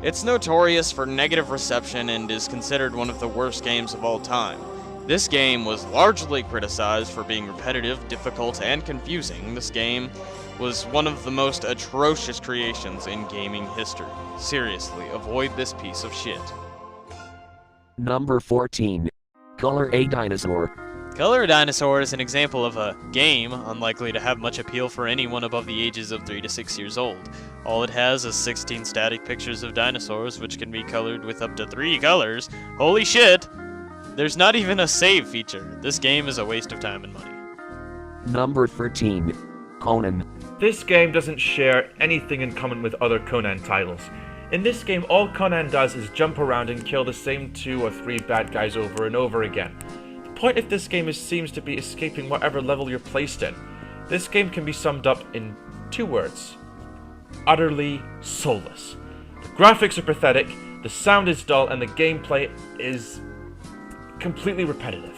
It's notorious for negative reception and is considered one of the worst games of all time. This game was largely criticized for being repetitive, difficult, and confusing. This game was one of the most atrocious creations in gaming history. Seriously, avoid this piece of shit. Number 14. Color A Dinosaur. Color Dinosaur is an example of a game unlikely to have much appeal for anyone above the ages of 3 to 6 years old. All it has is 16 static pictures of dinosaurs, which can be colored with up to 3 colors. Holy shit! There's not even a save feature. This game is a waste of time and money. Number 13. Conan. This game doesn't share anything in common with other Conan titles. In this game, all Conan does is jump around and kill the same 2 or 3 bad guys over and over again. The point of this game seems to be escaping whatever level you're placed in. This game can be summed up in 2 words. Utterly soulless. The graphics are pathetic, the sound is dull, and the gameplay is completely repetitive.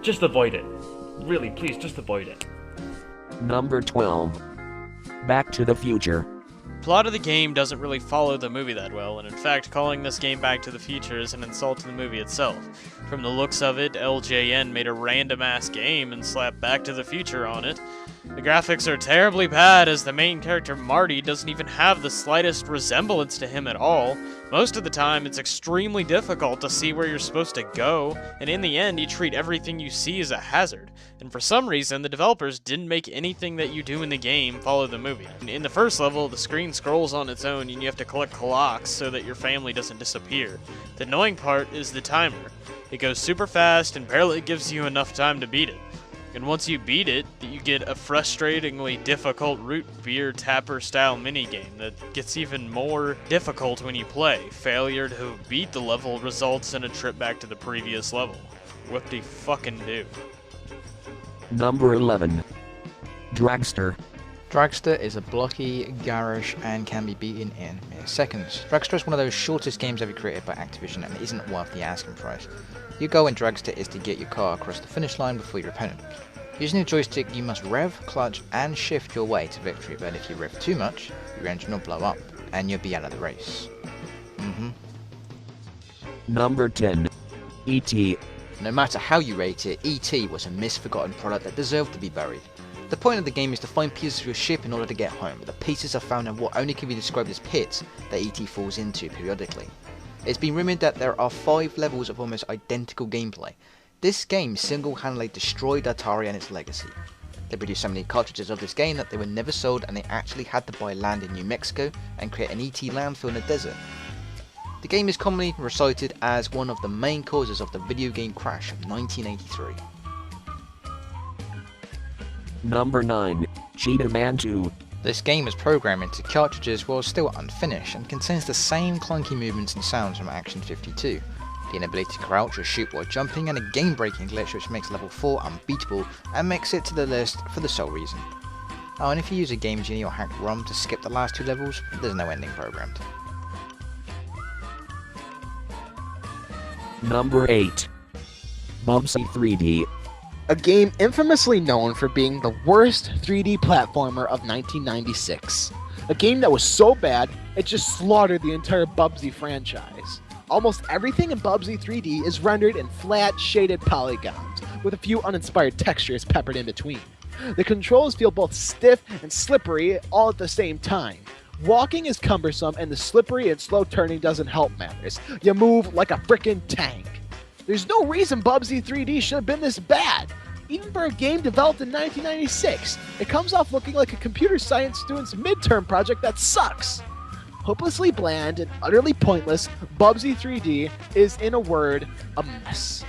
Just avoid it. Really, please, just avoid it. Number 12. Back to the Future. Plot of the game doesn't really follow the movie that well, and in fact, calling this game Back to the Future is an insult to the movie itself. From the looks of it, LJN made a random-ass game and slapped Back to the Future on it. The graphics are terribly bad, as the main character Marty doesn't even have the slightest resemblance to him at all. Most of the time, it's extremely difficult to see where you're supposed to go, and in the end, you treat everything you see as a hazard. And for some reason, the developers didn't make anything that you do in the game follow the movie. In the first level, the screen scrolls on its own and you have to collect clocks so that your family doesn't disappear. The annoying part is the timer. It goes super fast and barely gives you enough time to beat it. And once you beat it, you get a frustratingly difficult root beer tapper style minigame that gets even more difficult when you play. Failure to beat the level results in a trip back to the previous level. Whoop-de-fucking-do. Number 11. Dragster. Dragster is a blocky, garish, and can be beaten in mere seconds. Dragster is one of those shortest games ever created by Activision and isn't worth the asking price. Your goal in Dragster is to get your car across the finish line before your opponent. Using the joystick, you must rev, clutch, and shift your way to victory, but if you rev too much, your engine will blow up, and you'll be out of the race. Number 10. E.T. No matter how you rate it, E.T. was a misforgotten product that deserved to be buried. The point of the game is to find pieces of your ship in order to get home, but the pieces are found in what only can be described as pits that E.T. falls into periodically. It's been rumoured that there are 5 levels of almost identical gameplay. This game single-handedly destroyed Atari and its legacy. They produced so many cartridges of this game that they were never sold, and they actually had to buy land in New Mexico and create an ET landfill in the desert. The game is commonly recited as one of the main causes of the video game crash of 1983. Number 9. Cheetah Man 2. This game is programmed into cartridges while still unfinished and contains the same clunky movements and sounds from Action 52. The inability to crouch or shoot while jumping, and a game-breaking glitch which makes level 4 unbeatable and makes it to the list for the sole reason. Oh, and if you use a Game Genie or hacked ROM to skip the last 2 levels, there's no ending programmed. Number 8. Bubsy 3D. A game infamously known for being the worst 3D platformer of 1996. A game that was so bad, it just slaughtered the entire Bubsy franchise. Almost everything in Bubsy 3D is rendered in flat, shaded polygons, with a few uninspired textures peppered in between. The controls feel both stiff and slippery all at the same time. Walking is cumbersome, and the slippery and slow turning doesn't help matters. You move like a frickin' tank. There's no reason Bubsy 3D should have been this bad. Even for a game developed in 1996, it comes off looking like a computer science student's midterm project that sucks. Hopelessly bland and utterly pointless, Bubsy 3D is, in a word, a mess.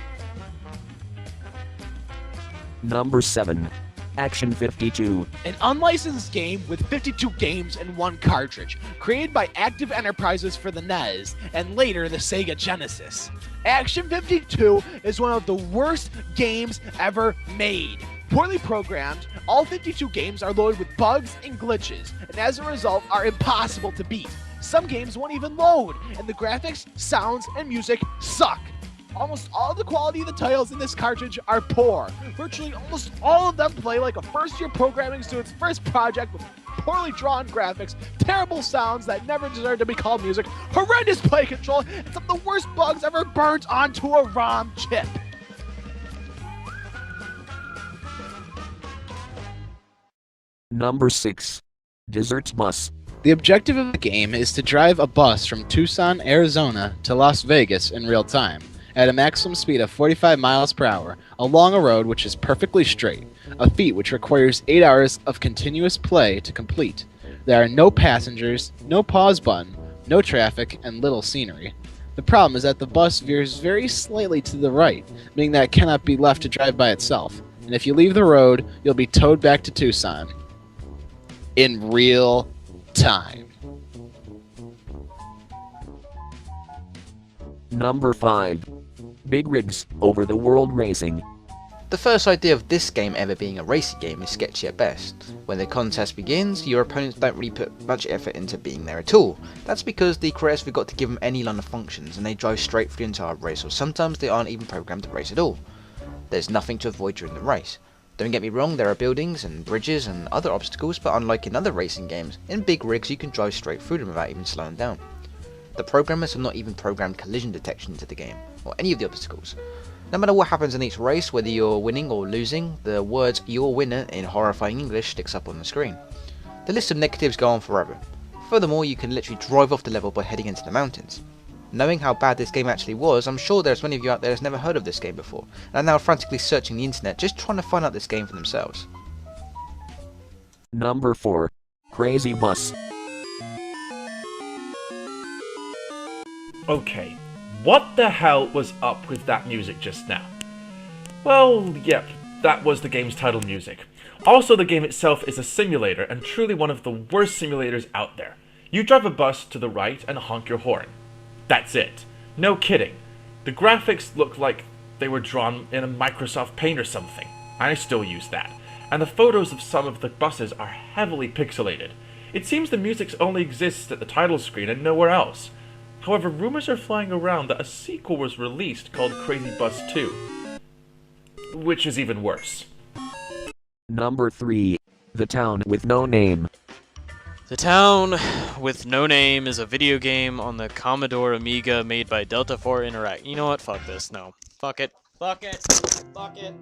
Number 7. Action 52. An unlicensed game with 52 games in one cartridge, created by Active Enterprises for the NES, and later the Sega Genesis. Action 52 is one of the worst games ever made. Poorly programmed, all 52 games are loaded with bugs and glitches, and as a result are impossible to beat. Some games won't even load, and the graphics, sounds, and music suck. Almost all of the quality of the titles in this cartridge are poor. Virtually almost all of them play like a first-year programming student's first project, with poorly drawn graphics, terrible sounds that never deserve to be called music, horrendous play control, and some of the worst bugs ever burnt onto a ROM chip. Number 6. Desert Bus. The objective of the game is to drive a bus from Tucson, Arizona to Las Vegas in real time, at a maximum speed of 45 miles per hour, along a road which is perfectly straight, a feat which requires 8 hours of continuous play to complete. There are no passengers, no pause button, no traffic, and little scenery. The problem is that the bus veers very slightly to the right, meaning that it cannot be left to drive by itself, and if you leave the road, you'll be towed back to Tucson. In real time. Number 5. Big Rigs Over the World Racing. The first idea of this game ever being a racing game is sketchy at best. When the contest begins, your opponents don't really put much effort into being there at all. That's because the creators forgot to give them any line of functions, and they drive straight through the entire race, or sometimes they aren't even programmed to race at all. There's nothing to avoid during the race. Don't get me wrong, there are buildings and bridges and other obstacles, but unlike in other racing games, in Big Rigs you can drive straight through them without even slowing down. The programmers have not even programmed collision detection into the game, or any of the obstacles. No matter what happens in each race, whether you're winning or losing, the words "you're winner" in horrifying English sticks up on the screen. The list of negatives go on forever. Furthermore, you can literally drive off the level by heading into the mountains. Knowing how bad this game actually was, I'm sure there's many of you out there that's never heard of this game before, and are now frantically searching the internet just trying to find out this game for themselves. Number 4. Crazy Bus. Okay, what the hell was up with that music just now? Well, yep, that was the game's title music. Also, the game itself is a simulator, and truly one of the worst simulators out there. You drive a bus to the right and honk your horn. That's it. No kidding. The graphics look like they were drawn in a Microsoft Paint or something. I still use that. And the photos of some of the buses are heavily pixelated. It seems the music only exists at the title screen and nowhere else. However, rumors are flying around that a sequel was released called Crazy Bus 2, which is even worse. Number 3. The Town with No Name. The Town with No Name is a video game on the Commodore Amiga made by Delta 4 Interact. You know what? Fuck this. No. Fuck it. Fuck it. Fuck it.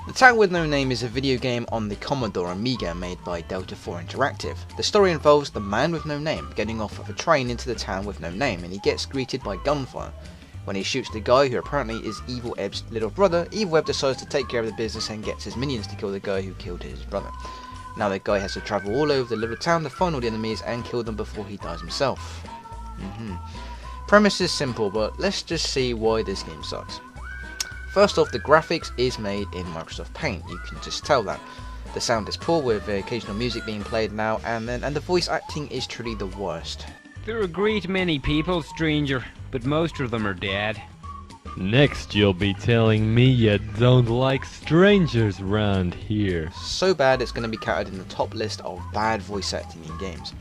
The Town with No Name is a video game on the Commodore Amiga made by Delta 4 Interactive. The story involves the man with no name getting off of a train into the town with no name, and he gets greeted by gunfire. When he shoots the guy who apparently is Evil Eb's little brother, Evil Eb decides to take care of the business and gets his minions to kill the guy who killed his brother. Now the guy has to travel all over the little town to find all the enemies and kill them before he dies himself. Premise is simple, but let's just see why this game sucks. First off, the graphics is made in Microsoft Paint, you can just tell that. The sound is poor with occasional music being played now and then, and the voice acting is truly the worst. There are a great many people, stranger, but most of them are dead. Next you'll be telling me you don't like strangers round here. So bad it's going to be counted in the top list of bad voice acting in games.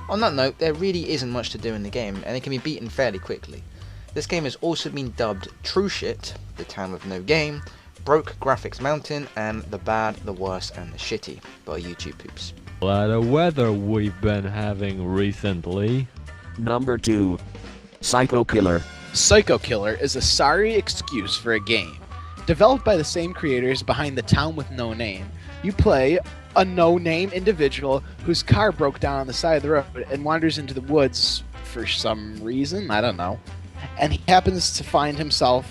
On that note, there really isn't much to do in the game, and it can be beaten fairly quickly. This game has also been dubbed True Shit, The Town with No Game, Broke Graphics Mountain, and The Bad, The Worst, and The Shitty by YouTube Poops. A lot of weather we've been having recently. Number 2. Psycho Killer. Psycho Killer is a sorry excuse for a game. Developed by the same creators behind The Town with No Name, you play a no-name individual whose car broke down on the side of the road and wanders into the woods for some reason, I don't know. And he happens to find himself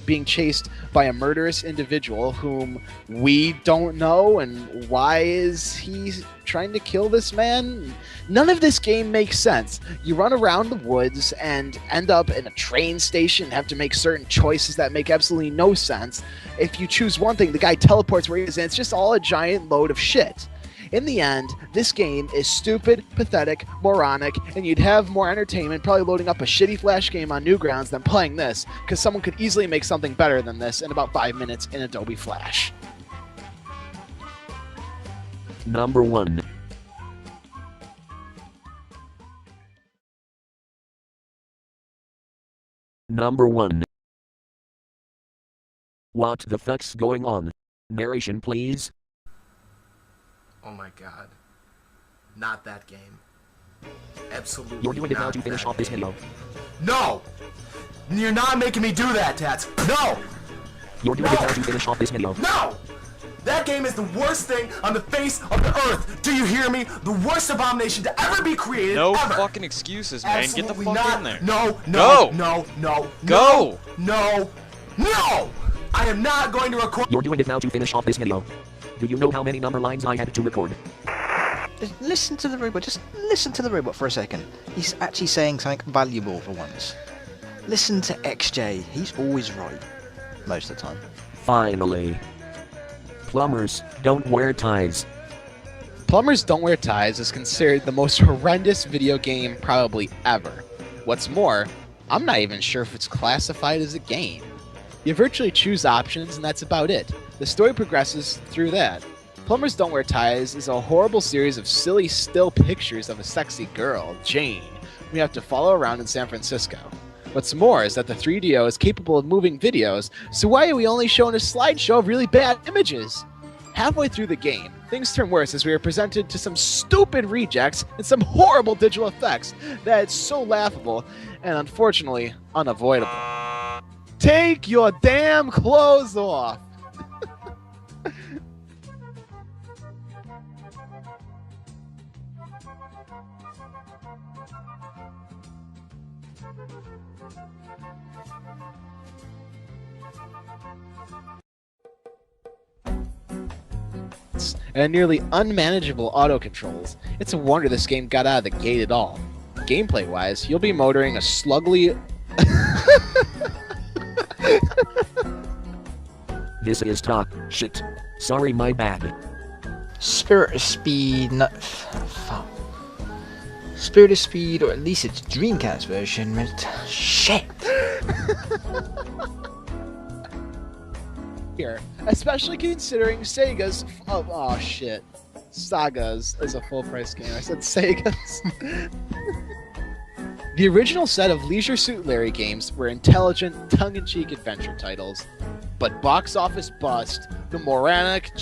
being chased by a murderous individual whom we don't know, and why is he trying to kill this man? None of this game makes sense. You run around the woods and end up in a train station and have to make certain choices that make absolutely no sense. If you choose one thing, the guy teleports where he is, and it's just all a giant load of shit. In the end, this game is stupid, pathetic, moronic, and you'd have more entertainment probably loading up a shitty Flash game on Newgrounds than playing this, because someone could easily make something better than this in about 5 minutes in Adobe Flash. Number 1. Number 1. What the fuck's going on? Narration please. Oh my god. Not that game. Absolutely. You're doing it now not to finish that off this game. video. No! You're not making me do that, Tats. No! You're doing it now to finish off this video. No! That game is the worst thing on the face of the earth. Do you hear me? The worst abomination to ever be created. No ever. fucking excuses, man. Absolutely Get the fuck not. in there. No, Go. no. Go. No. I am not going to record. You're doing it now to finish off this video. Do you know how many number lines I had to record? Just listen to the robot, just listen to the robot for a second. He's actually saying something valuable for once. Listen to XJ, he's always right. Most of the time. Finally. Plumbers don't wear ties. Plumbers Don't Wear Ties is considered the most horrendous video game probably ever. What's more, I'm not even sure if it's classified as a game. You virtually choose options and that's about it. The story progresses through that. Plumbers Don't Wear Ties is a horrible series of silly still pictures of a sexy girl, Jane, we have to follow around in San Francisco. What's more is that the 3DO is capable of moving videos, so why are we only shown a slideshow of really bad images? Halfway through the game, things turn worse as we are presented to some stupid rejects and some horrible digital effects that it's so laughable and unfortunately unavoidable. Take your damn clothes off! And nearly unmanageable auto controls. It's a wonder this game got out of the gate at all. Gameplay wise, you'll be motoring a slugly. This is talk shit. Sorry, my bad. Spirit of Speed, Spirit of Speed, or at least its Dreamcast version, with shit. Here, especially considering Sega's. Oh shit. Sagas is a full price game. I said Sega's. The original set of Leisure Suit Larry games were intelligent, tongue-in-cheek adventure titles, but box office bust, the moronic